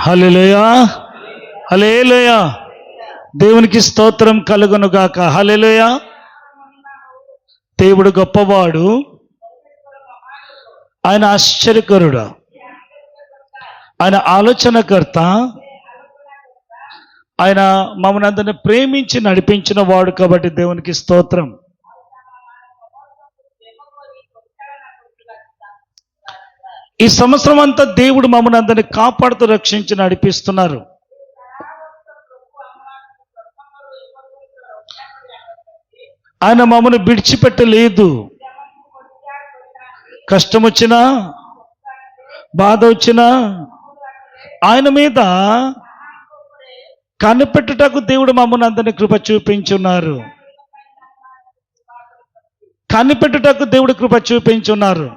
హల్లెలూయా, హల్లెలూయా. దేవునికి స్తోత్రం కలుగును గాక. హల్లెలూయా. దేవుడు గొప్పవాడు, ఆయన ఆశ్చర్యకరుడు, ఆయన ఆలోచనకర్త, ఆయన మమ్మల్ని అందరిని ప్రేమించి నడిపించిన వాడు. కాబట్టి దేవునికి స్తోత్రం. ఈ సంవత్సరం అంతా దేవుడు మమ్మల్ని అందరిని కాపాడుతూ రక్షించి నడిపిస్తున్నారు. ఆయన మమ్మల్ని విడిచిపెట్టలేదు. కష్టం వచ్చినా, బాధ వచ్చినా ఆయన మీద కనిపెట్టుటకు దేవుడు మమ్మల్ని అందరినీ కృప చూపించున్నారు. కనిపెట్టుటకు దేవుడు కృప చూపించున్నారు.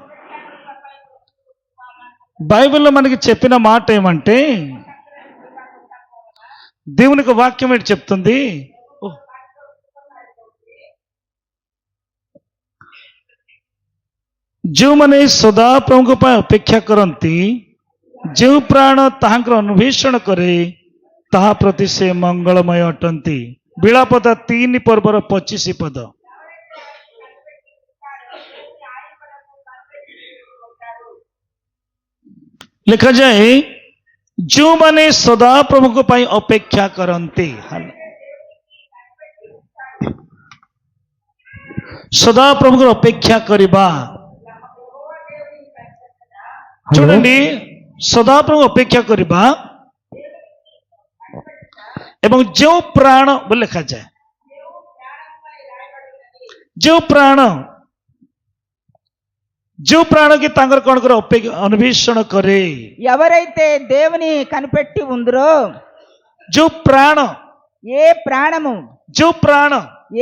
బైబిల్లో మనకి చెప్పిన మాట ఏమంటే, దేవునికి వాక్యం ఏంటి చెప్తుంది? ଯେଉଁମାନେ ସଦା ପ୍ରଭୁଙ୍କ ପାଇଁ ଅପେକ୍ଷା କରନ୍ତି, ଯେଉଁ ପ୍ରାଣ ତାହାଙ୍କର ଅନ୍ୱେଷଣ କରେ, ତାହା ପ୍ରତି ସେ ମଙ୍ଗଳମୟ ଅଟନ୍ତି। ବିଳାପତା 3 ପର୍ବର 25 ପଦ ଲେଖାଯାଏ, ଯେଉଁମାନେ ସଦା ପ୍ରଭୁଙ୍କ ପାଇଁ ଅପେକ୍ଷା କରନ୍ତି। ସଦା ପ୍ରଭୁଙ୍କର ଅପେକ୍ଷା କରିବା। చూడండి, ସଦାପ୍ରଭୁ ଅପେକ୍ଷା କରିବା ଏବଂ ଯେଉଁ ପ୍ରାଣ ବୋଲି ଲେଖାଯାଏ, ଯେଉଁ ପ୍ରାଣ କି ତାଙ୍କର କଣ କରେ? ଅନ୍వేషణ କରେ। ఎవరైతే దేవుని కనిపెట్టి ఉందరో, ଯେଉଁ ପ୍ରାଣ, ఏ ప్రాణము, ଯେଉଁ ପ୍ରାଣ,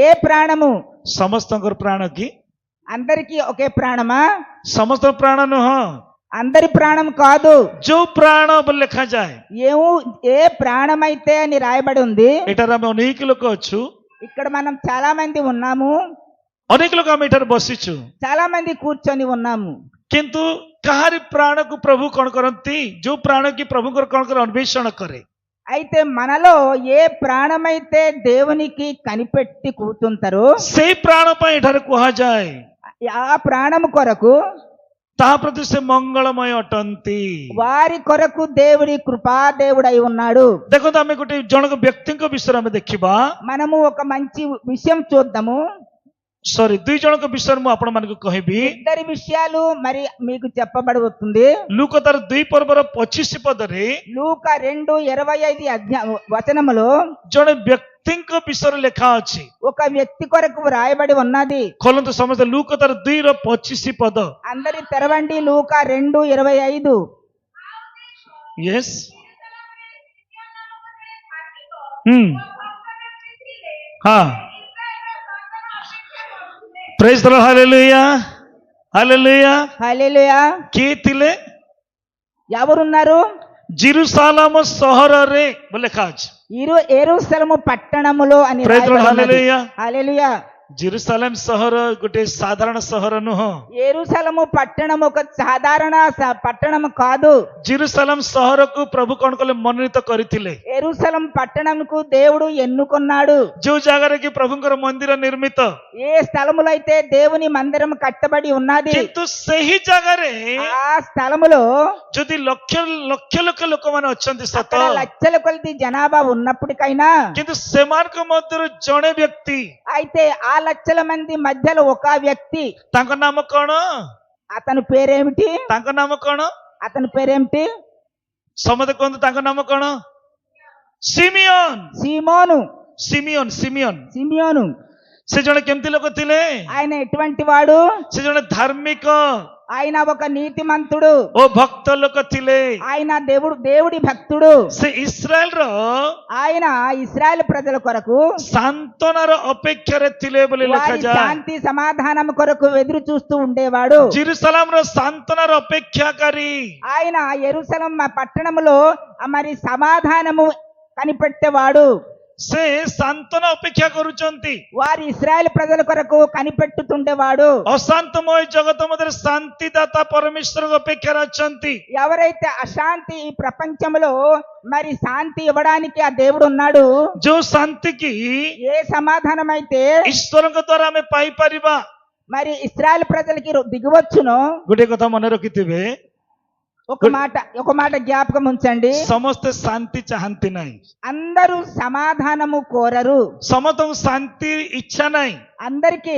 ఏ ప్రాణము, ସମସ୍ତଙ୍କର ପ୍ରାଣ କି? అందరికీ ఒకే ప్రాణమా? ସମସ୍ତ ପ୍ରାଣ ନୁହଁ, అందరి ప్రాణం కాదు। ଯେଉଁ ପ୍ରାଣ ବୋଲି ଲେଖାଯାଏ, ఏ ప్రాణమైతే అని రాయబడి ఉంది। ଏଠାରେ ଆମେ ଅନେକ ଲୋକ ଅଛୁ, ఇక్కడ మనం చాలా మంది ఉన్నాము, ଅନେକ ଲୋକ ଆମେ ଏଠାରେ ବସିଛୁ, చాలా మంది కూర్చొని ఉన్నాము। କିନ୍ତୁ କାହାରି ପ୍ରାଣକୁ ପ୍ରଭୁ କଣ କରନ୍ତି? ଯେଉଁ ପ୍ରାଣ କି ପ୍ରଭୁଙ୍କର କଣ କରେ? ଅନ୍వేଷଣ କରେ। అయితే మనలో ఏ ప్రాణమైతే దేవునికి కనిపెట్టి కూర్చుంటారో, ସେଇ ପ୍ରାଣ ପାଇଁ ଏଠାରେ କୁହାଯାଏ, ఆ ప్రాణము కొరకు, ତାହା ପ୍ରତି ସେ ମଙ୍ଗଳମୟ ଅଟନ୍ତି। వారి కొరకు దేవుడి కృపా దేవుడై ఉన్నాడు। ଦେଖନ୍ତୁ, ଆମେ ଗୋଟେ ଜଣକ ବ୍ୟକ୍ତିଙ୍କ ବିଷୟରେ ଆମେ ଦେଖିବା। మనము ఒక మంచి విషయం చూద్దాము। ଦୁଇ ଜଣଙ୍କ ବିଷୟରେ ମୁଁ ଆପଣମାନଙ୍କୁ କହିବି। ఇద్దరి విషయాలు మరి మీకు చెప్పబడుతుంది। లూకా ତାର 2 ପର୍ବର 25 ପଦରେ లూకా 2:25 వచనములో ଜଣେ ବ୍ୟକ୍ତିଙ୍କ ବିଷୟରେ ଲେଖା ଅଛି। ఒక వ్యక్తి కొరకు రాయబడి ఉన్నది। ଖୋଲନ୍ତୁ ସମସ୍ତେ ଲୁକା ତାର 2:25 ପଦ। అందరి తెరవండి, లూకా 2:25। yes praise the Lord. హల్లెలూయా, హల్లెలూయా, హల్లెలూయా। କିଏ ଥିଲେ? ఎవరున్నారు? జెరూసలేము సహରରେ ଲେଖା ଅଛି। యెరూషలేము పట్టణములో అని ప్రైజ్ ద లార్డ్। రాయబడి ఉన్నది। హల్లెలూయా, హల్లెలూయా। జెరూసలేం సహర ଗୋଟେ ସାଧାରଣ ସହର ନୁହଁ। యెరూషలేము పట్టణం ఒక సాధారణ పట్టణం కాదు। జెరూసలేం సహరకు ప్రభు କଣ କଲେ? ମନୋନୀତ କରିଥିଲେ। యెరూషలేం పట్టణంకు దేవుడు ఎన్నుకున్నాడు। ଯୋଉ ଜାଗାରେ କି ପ୍ରଭୁଙ୍କର ମନ୍ଦିର ନିର୍ମିତ, ఏ స్థలములో అయితే దేవుని మందిరం కట్టబడి ఉన్నది, କିନ୍ତୁ ସେହି ଜାଗାରେ ఆ స్థలములో ଯଦି ଲକ୍ଷ ଲକ୍ଷ ଲକ୍ଷ ଲୋକମାନେ ଅଛନ୍ତି ସତ, అక్కడ లక్షల కొలది జనాభా ఉన్నప్పటికైనా, କିନ୍ତୁ ସେମାନଙ୍କ ମଧ୍ୟରୁ ଜଣେ ବ୍ୟକ୍ତି, అయితే ఆ లక్షల మంది మధ్యలో ఒక వ్యక్తి, ତାଙ୍କ ନାମ କଣ? అతని పేరేమిటి? ତାଙ୍କ ନାମ କଣ? అతని పేరేమిటి? ସମସ୍ତେ କୁହନ୍ତୁ, ତାଙ୍କ ନାମ କଣ? ସିମିయోନ। సీమోను। ସିମିయోନ, ସିମିయోନ। సిమియోను। ସେ ଜଣେ କେମିତି ଲୋକ ଥିଲେ? ఆయన ఎటువంటి వాడు? ସେ ଜଣେ ଧାର୍ମିକ ఆయన ఒక నీతిమంతుడు, ଓ ଭକ୍ତ ଲୋକ ଥିଲେ। ఆయన దేవుడి భక్తుడు। ସେ ଇସ୍ରାଏଲର ఆయన ఇశ్రాయేలు ప్రజల కొరకు ସାନ୍ତନାର ଅପେକ୍ଷାରେ ଥିଲେ ବୋଲି వారి ଲେଖାଯାଏ। శాంతి సమాధానం కొరకు ఎదురు చూస్తూ ఉండేవాడు। జెరూసలేంର సాంతనాର ଅପେକ୍ଷାକାରୀ, ఆయన యెరూషలేం పట్టణములో మరి సమాధానము కనిపెట్టేవాడు। ସେ ଶାନ୍ତନା ଅପେକ୍ଷା କରୁଛନ୍ତି। వారి ఇశ్రాయేల్ ప్రజల కొరకు కనిపెట్టుతుండేవాడు. ଅଶାନ୍ତମୟ ଜଗତ ମଧ୍ୟରେ ଶାନ୍ତିଦାତା ପରମେଶ୍ୱରଙ୍କ ଅପେକ୍ଷାରେ ଅଛନ୍ତି। ఎవరైతే అశాంతి ఈ ప్రపంచంలో మరి శాంతి ఇవ్వడానికి ఆ దేవుడు ఉన్నాడు. ଯୋଉ ଶାନ୍ତି କି ఏ సమాధానం అయితే ଈଶ୍ୱରଙ୍କ ଦ୍ୱାରା ଆମେ ପାଇପାରିବା। మరి ఇశ్రాయేల్ ప్రజలకి దిగవచ్చును. ଗୋଟେ କଥା ମନେ ରଖିଥିବେ, ఒక మాట జ్ఞాపకం ఉంచండి. ସମସ୍ତେ ଶାନ୍ତି ଚାହାନ୍ତି ନାହିଁ, అందరూ సమాధానము కోరరు. ସମସ୍ତଙ୍କୁ ଶାନ୍ତି ଇଚ୍ଛା ନାହିଁ। అందరికీ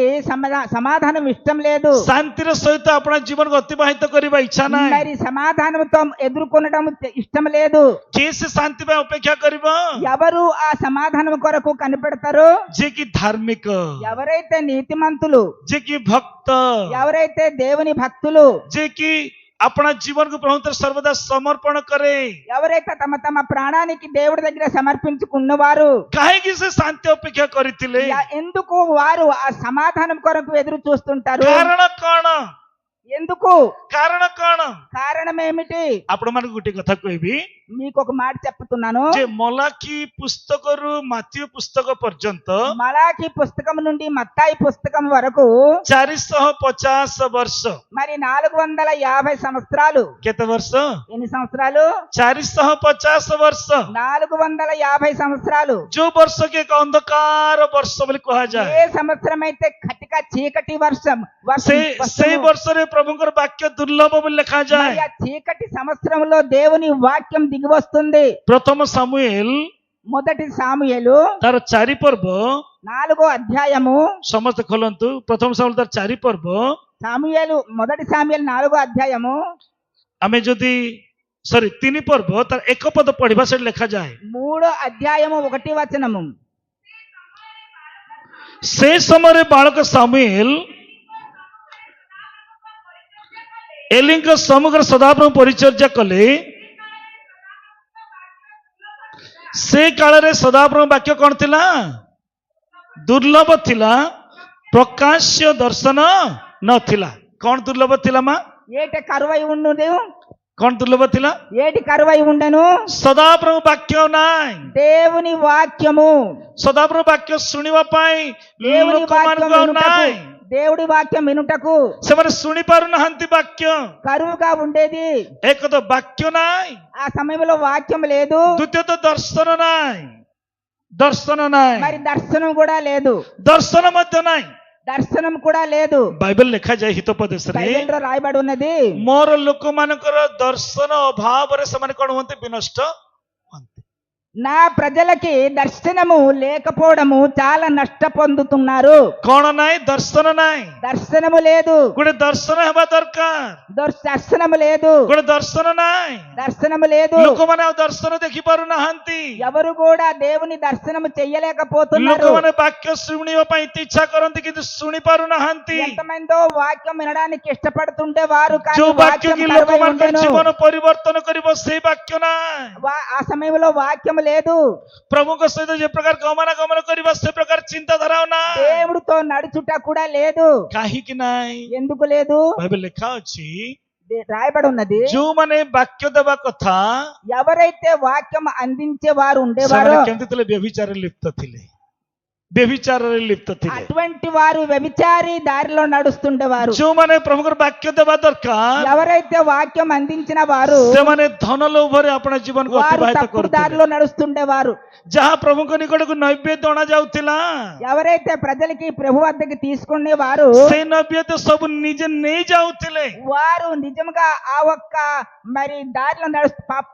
సమాధానం ఇష్టం లేదు. ଶାନ୍ତିର ସହିତ ଆପଣ ଜୀବନକୁ ଅତିବାହିତ କରିବା ଇଚ୍ଛା ନାହିଁ। మరి సమాధానంతో ఎదుర్కొనడం ఇష్టం లేదు. କିଏ ସେ ଶାନ୍ତି ପାଇଁ ଅପେକ୍ଷା କରିବ? ఎవరు ఆ సమాధానం కొరకు కనిపెడతారు? ଯିଏକି ଧାର୍ମିକ, ఎవరైతే నీతిమంతులు, ଯିଏକି ଭକ୍ତ, ఎవరైతే దేవుని భక్తులు, ଯିଏକି अपना जीवन को प्रभु सर्वदा समर्पण करे। ఎవరైతే తమ తమ ప్రాణానికి దేవుడి దగ్గర సమర్పించుకున్నవారు కాహేకి से शांति अपेक्षा करिथिले, ఎందుకు వారు ఆ సమాధానం కొరకు ఎదురు చూస్తుంటారు? कारण कौन? ఎందుకు? कारण कौन? కారణం ఏమిటి? आपण मन गुटे कथा कहबी, మీకు ఒక మాట చెప్తున్నాను. जे मलाकी पुस्तकरू माथ्यू पुस्तक पर्यंत మలాకి పుస్తకం నుండి మత్తాయి పుస్తకం వరకు 450 वर्ष, మరి 450 సంవత్సరాలు. केते वर्ष? ఎన్ని సంవత్సరాలు? 450 वर्ष। 450 సంవత్సరాలు. जो वर्ष के एक अंधकार वर्ष बोली कहा ఏ जाए, సంవత్సరం అయితే కటిక చీకటి వర్షం से वर्ष रे प्रभुଙ୍କର वाक्य दुर्लभ बोली लिखा మరి जाए। ఆ చీకటి సంవత్సరంలో దేవుని వాక్యం దిగి వస్తుంది. प्रथम सामुएल మొదటి సాముయేలు तार 4 पर्व, 4వ అధ్యాయము. समस्त खोलंतु। प्रथम सामुएल तार 4 पर्व మొదటి సాముయేలు 4వ అధ్యాయము. आमे जदि सॉरी 3 पर्व तार एक पद पढ़िबा से लिखा जाए, 3వ అధ్యాయము 1వ వచనము. से समय बालक सामुएल एलिंग समग्र सदाप्रभु परिचर्या कले। से काल रे सदाप्रभु वाक्य कौन थिला? दुर्लभ थिला, प्रकाश्य दर्शन न थिला। कौन दुर्लभ थिला मा? ఏటి కరువై ఉండును? कौन दुर्लभ थिला? ఏటి కరువై ఉండెను? सदाप्रभु वाक्य नाय। దేవుని వాక్యము. सदाप्रभु वाक्य सुनिबा पाई దేవుని लोक వాక్యం मान వినుటకు, नाय, దేవుడి వాక్యం వినుటకు से माने सुनि पारु नहंती वाक्य। కరువుగా ఉండేది. एक तो वाक्य नाय, ఆ సమయంలో వాక్యం లేదు. द्वितीय तो दर्शन नाय, दर्शन नाय, మరి దర్శనం కూడా లేదు. दर्शन मध्य नाय। దర్శనం కూడా లేదు. बाइबल लिखा जाए हितोपदेश रे, బైబిల్లో రాయబడి ఉన్నది, मोर लोक मानकर दर्शन अभाव रे समान कोन होंते विनष्ट होंते। నా ప్రజలకి దర్శనము లేకపోవడము చాలా నష్ట పొందుతున్నారు. कौन नाय? दर्शन नाय। దర్శనము లేదు. गोटे दर्शन हेबा दरकार, దర్శనము లేదు. गोटे दर्शन नाय। దర్శనము లేదు. लोक माने दर्शन देखि पारु नहंती, ఎవరు కూడా దేవుని దర్శనము लोक చెయ్యలేకపోతున్నారు. माने वाक्य सुनिबा पई इच्छा करंती किंतु सुनि पारु नहंती। ఎంతమందో వాక్యం వినడానికి ఇష్టపడుతుంటే వారు కానీ जो वाक्य వాక్యం की लोक కరువై मानकर ఉండెను. जीवन परिवर्तन करिबो से वाक्य नाय। ఆ సమయంలో వాక్యం లేదు. प्रभु को सहित जे प्रकार गमनागमन करिबा से प्रकार चिंताधारा नाय। దేవుడితో నడుచుట కూడా లేదు. काहे कि नाय? ఎందుకు లేదు? बाइबल लिखा अछि, రాయబడి ఉన్నది, जो माने वाक्य देबा कथा ఎవరైతే వాక్యం అందించే వారు ఉండేవారు ସେମାନେ କେମିତି ଥିଲେ? ବ୍ୟଭିଚାରରେ ଲିପ୍ତ ଥିଲେ, ବ୍ୟभिचाରରେ ଲିପ୍ତ ଥିଲେ। అటువంటి వారు వ్యభిచారి దారిలో నడుస్తుండేవారు. ଯୋଉମାନେ ପ୍ରଭୁଙ୍କର ବାକ୍ୟ ଦେବା ଦରକାର, ఎవరైతే వాక్యం అందించిన వారు ସେମାନେ ଧନ ଲୋଭରେ ଆପଣ ଜୀବନକୁ వారు ଅତିବାହିତ తప్పుడు దారిలో କରୁଥିଲେ। నడుస్తుండేవారు. ଯାହା ପ୍ରଭୁଙ୍କ ନିକଟକୁ ନୈବେଦ୍ୟ ଅଣା ଯାଉଥିଲା, ఎవరైతే ప్రజలకి ప్రభు వద్దకి తీసుకునే వారు ସେଇ ନୈବେଦ୍ୟ ସବୁ ନିଜେ ନେଇ ଯାଉଥିଲେ। వారు నిజంగా ఆ ఒక్క మరి దారిలో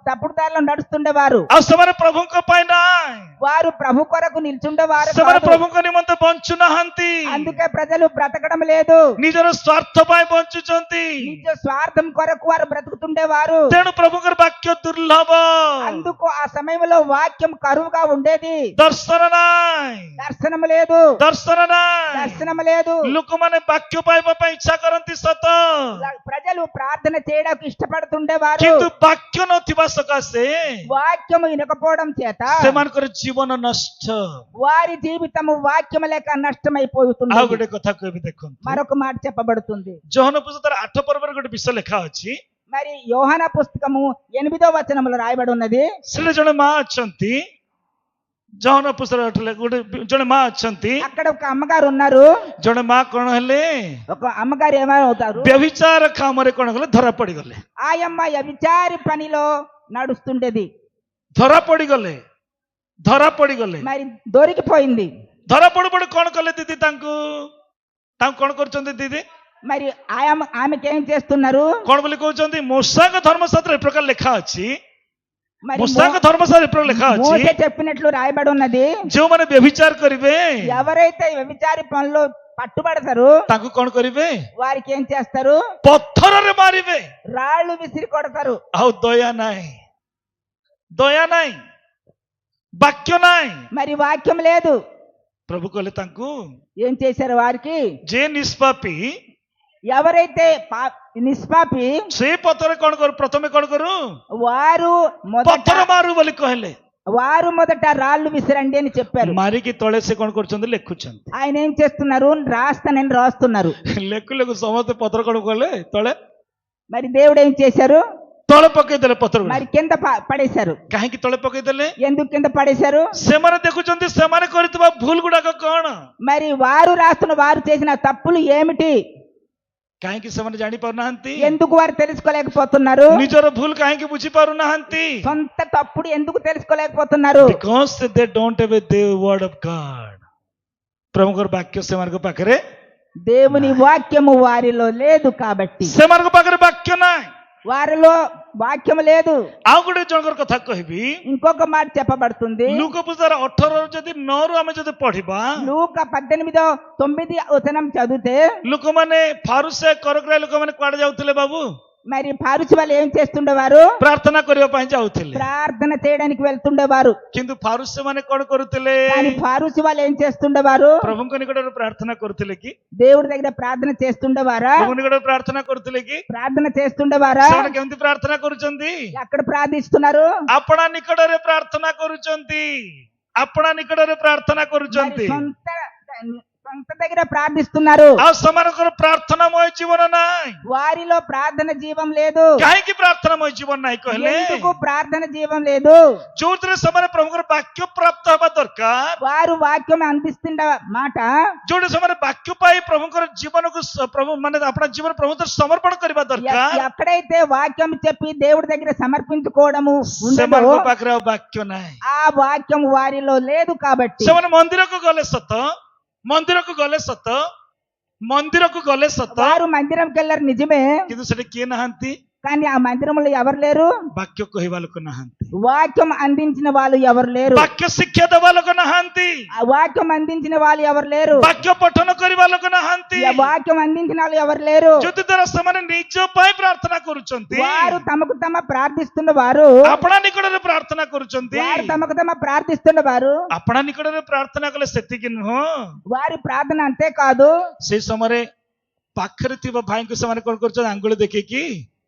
తప్పుడు దారిలో నడుస్తుండేవారు. ଆଉ ସେମାନେ ପ୍ରଭୁଙ୍କ ପାଇଁ ନାହିଁ, వారు ప్రభు కొరకు నిల్చుండేవారు ସେମାନେ కాదు. ପ୍ରଭୁଙ୍କ ନିମନ୍ତେ ବଞ୍ଚୁ ନାହାନ୍ତି, అందుకే ప్రజలు బ్రతకడం లేదు. ନିଜର ସ୍ୱାର୍ଥ ପାଇଁ ବଞ୍ଚୁଛନ୍ତି। నిజ స్వార్థం కొరకు వారు బ్రతుకుతుండేవారు. ତେଣୁ ପ୍ରଭୁଙ୍କର ବାକ୍ୟ ଦୁର୍ଲଭ, అందుకు ఆ సమయంలో వాక్యం కరువుగా ఉండేది. ଦର୍ଶନ ନାହିଁ, దర్శనం లేదు. ଦର୍ଶନ ନାହିଁ। దర్శనం లేదు. ଲୋକମାନେ ବାକ୍ୟ ପାଇବା ପାଇଁ ଇଚ୍ଛା କରନ୍ତି ସତ, ప్రజలు ప్రార్థన చేయడానికి ఇష్టపడుతుండేవారు. କିନ୍ତୁ ବାକ୍ୟ ନଥିବା ସକାଶେ వాక్యము వినకపోవడం చేత ସେମାନଙ୍କର ଜୀବନ ନଷ୍ଟ। వారి జీవితము వాక్యం లేక ଆଉ నష్టమైపోతుంది. ଗୋଟେ କଥା କହିବି ଦେଖନ୍ତୁ, మరొక మాట చెప్పబడుతుంది. ଯୋହନ ପୁସ୍ତକର 8 ପର୍ବରେ ଗୋଟେ ବିଷୟ ଲେଖା ଅଛି। మరి యోహాన పుస్తకము 8వ వచనములో రాయబడి ఉన్నది, ସେଠି ଜଣେ ମା ଅଛନ୍ତି, ଜହନ ପୁସ୍ତକ ଗୋଟେ ଜଣେ ମା ଅଛନ୍ତି, అక్కడ ఒక అమ్మగారు ఉన్నారు. ଜଣେ ମା କଣ ହେଲେ ఒక అమ్మగారు ఏమవుతారు? ବ୍ୟଭିଚାର କାମରେ କଣ କଲେ ଧରା ପଡିଗଲେ. ఆయమ్మ వ్యభిచారి పనిలో నడుస్తుండేది. ଧରା ପଡିଗଲେ, ଧରା ପଡିଗଲେ. మరి దొరికిపోయింది. ଧରା ପଡୁ ପଡୁ କଣ କଲେ ଦିଦି, ତାଙ୍କୁ କଣ କରୁଛନ୍ତି ଦିଦି, మరి ఆమెకి ఏం చేస్తున్నారు? କଣ ବୋଲି କହୁଛନ୍ତି? ମୋଷାଙ୍କ ଧର୍ମଶାସ୍ତ୍ର ଏ ପ୍ରକାର ଲେଖା ଅଛି, మరి ମୋଷାଙ୍କ ଧର୍ମଶାସ୍ତ୍ର ଏ ପ୍ରକାର ଲେଖା ଅଛି, మోసే చెప్పినట్లు రాయబడి ఉన్నది, ଯେଉଁମାନେ ବ୍ୟଭିଚାର କରିବେ ఎవరైతే వ్యభిచారి పనులు పట్టుబడతారు ତାଙ୍କୁ କଣ କରିବେ? వారికి ఏం చేస్తారు? ପଥରରେ ମାରିବେ. రాళ్ళు విసిరి కొడతారు. ଆଉ ଦୟା ନାହିଁ, ଦୟା ନାହିଁ, ବାକ୍ୟ ନାହିଁ. మరి వాక్యం లేదు. ପ୍ରଭୁ କହିଲେ ତାଙ୍କୁ, ఏం చేశారు వారికి? ଯେ ନିଷ୍ପାପୀ ఎవరైతే నిష్పాపి ସେ ପଥରେ କଣ କରୁ, ପ୍ରଥମେ କଣ କରୁ, వారు ପଥର ମାରୁ ବୋଲି କହିଲେ. మొదట రాళ్ళు విసిరండి అని చెప్పారు. ମାରିକି ତଳେ ସେ କଣ କରୁଛନ୍ତି? ଲେଖୁଛନ୍ତି. ఆయన ఏం చేస్తున్నారు? రాస్తానని రాస్తున్నారు. ଲେଖୁ ଲେଖୁ ସମସ୍ତେ ପଥର କଣ କଲେ? ତଳେ మరి దేవుడు ఏం చేశారు? ତଳେ ପକେଇଦେଲେ ପଥର. మరి కింద పడేశారు. କାହିଁକି ତଳେ ପକେଇଦେଲେ? ఎందుకు కింద పడేశారు? ସେମାନେ ଦେଖୁଛନ୍ତି ସେମାନେ କରିଥିବା ଭୁଲ ଗୁଡାକ କଣ, మరి వారు వారు చేసిన తప్పులు ఏమిటి? କାହିଁକି ସେମାନେ ଜାଣି ପାରୁନାହାନ୍ତି? ఎందుకు వారు తెలుసుకోలేకపోతున్నారు? ନିଜର ଭୁଲ କାହିଁକି ବୁଝି ପାରୁନାହାନ୍ତି? సొంత తప్పుడు ఎందుకు తెలుసుకోలేకపోతున్నారు? Because they don't have the word of God. ప్రభుଙ୍କର ବାକ୍ୟ ସେମାନଙ୍କ ପାଖରେ, దేవుని వాక్యము వారిలో లేదు కాబట్టి, ସେମାନଙ୍କ ପାଖରେ ବାକ୍ୟ ନାହିଁ. వారిలో వాక్యం లేదు. ଆଉ ଗୋଟେ ଜଣଙ୍କର କଥା କହିବି, ఇంకొక మాట చెప్పబడుతుంది. ଲୁକ ପୁସ୍ତକ 18 ଯଦି 9 ଆମେ ଯଦି ପଢିବା, లూక 18:9 చదివితే, ଲୋକମାନେ ଫାରୁସେ କରଗ୍ରାୟ ଲୋକମାନେ କୁଆଡେ ଯାଉଥିଲେ ବାବୁ? మరి పారుసు వాళ్ళు ఏం చేస్తుండేవారు? ପ୍ରାର୍ଥନା କରିବା ପାଇଁ ଯାଉଥିଲେ. ప్రార్థన చేయడానికి వెళ్తుండేవారు. କିନ୍ତୁ ଫାରୁସେ ମାନେ କଣ କରୁଥିଲେ? కానీ పారుసు వాళ్ళు ఏం చేస్తుండేవారు? ପ୍ରଭୁଙ୍କ ନିକଟରେ ପ୍ରାର୍ଥନା କରୁଥିଲେ କି? దేవుడి దగ్గర ప్రార్థన చేస్తుండేవారా? ପ୍ରଭୁ ନିକଟରେ ପ୍ରାର୍ଥନା କରୁଥିଲେ କି? ప్రార్థన చేస్తుండేవారా? ସେମାନେ କେମିତି ପ୍ରାର୍ଥନା କରୁଛନ୍ତି? ఎక్కడ ప్రార్థిస్తున్నారు? ଆପଣା ନିକଟରେ ପ୍ରାର୍ଥନା କରୁଛନ୍ତି, ଆପଣା ନିକଟରେ ପ୍ରାର୍ଥନା మరి କରୁଛନ୍ତି. సొంత దగ్గర ప్రార్థిస్తున్నారు. ଆଉ ସେମାନଙ୍କର ପ୍ରାର୍ଥନାମୟ ଜୀବନ ନାହିଁ. వారిలో ప్రార్థన జీవం లేదు. କାହିଁକି ପ୍ରାର୍ଥନାମୟ ଜୀବନ ନାହିଁ କହିଲେ? ఎందుకు ప్రార్థన జీవం లేదు? ଯୋଉଥିରେ ସେମାନେ ପ୍ରଭୁଙ୍କର ବାକ୍ୟ ପ୍ରାପ୍ତ ହେବା ଦରକାର, వారు వాక్యం అందిస్తున్న మాట, ଯୋଉଠି ସେମାନେ ବାକ୍ୟ ପାଇ ପ୍ରଭୁଙ୍କର ଜୀବନକୁ ପ୍ରଭୁ ମାନେ ଆପଣା ଜୀବନ ପ୍ରଭୁଙ୍କ ସମର୍ପଣ କରିବା ଦରକାର, ఎక్కడైతే వాక్యం చెప్పి దేవుడి దగ్గర సమర్పించుకోవడము ସେମାନଙ୍କ ఉండదో ପାଖରେ ଆଉ ବାକ୍ୟ ନାହିଁ. ఆ వాక్యం వారిలో లేదు కాబట్టి ସେମାନେ ମନ୍ଦିରକୁ ଗଲେ ସତ, ମନ୍ଦିରକୁ ଗଲେ ସତ, ମନ୍ଦିରକୁ ଗଲେ ସତ, వారు మందిరంకి వెళ్ళారు నిజమే, କିନ୍ତୁ ସେଠି କିଏ నాହାନ୍ତି? కానీ ఆ మందిరంలో ఎవరు లేరు? ବାକ୍ୟ କହିବା ଲୋକ ନାହାନ୍ତି, వాక్యం అందించిన వాళ్ళు ఎవరు లేరు? ବାକ୍ୟ ଶିକ୍ଷା ଦେବା ଲୋକ ନାହାନ୍ତି, ఆ వాక్యం అందించిన వాళ్ళు ఎవరు లేరు? ବାକ୍ୟ పఠନ କରିବା ଲୋକ ନାହାନ୍ତି. ఆ వాక్యం అందించిన వాళ్ళు ఎవరు లేరు? ଯଦି ଦ୍ୱାରା ସେମାନେ ନିଜ ପାଇଁ ପ୍ରାର୍ଥନା କରୁଛନ୍ତି, వారు తమకు తమ ప్రార్థిస్తున్న వారు, ଆପଣା ନିକଟରେ ପ୍ରାର୍ଥନା କରୁଛନ୍ତି. వారు తమకు తమ ప్రార్థిస్తున్న వారు, ଆପଣା ନିକଟରେ ପ୍ରାର୍ଥନା କଲେ ସେତିକି ନୁହଁ, వారి ప్రార్థన అంతే కాదు, ସେଇ ସମୟରେ ପାଖରେ ଥିବା ଭାଇଙ୍କୁ ସେମାନେ କଣ କରୁଛନ୍ତି? ଆଙ୍ଗୁଳି ଦେଖେଇକି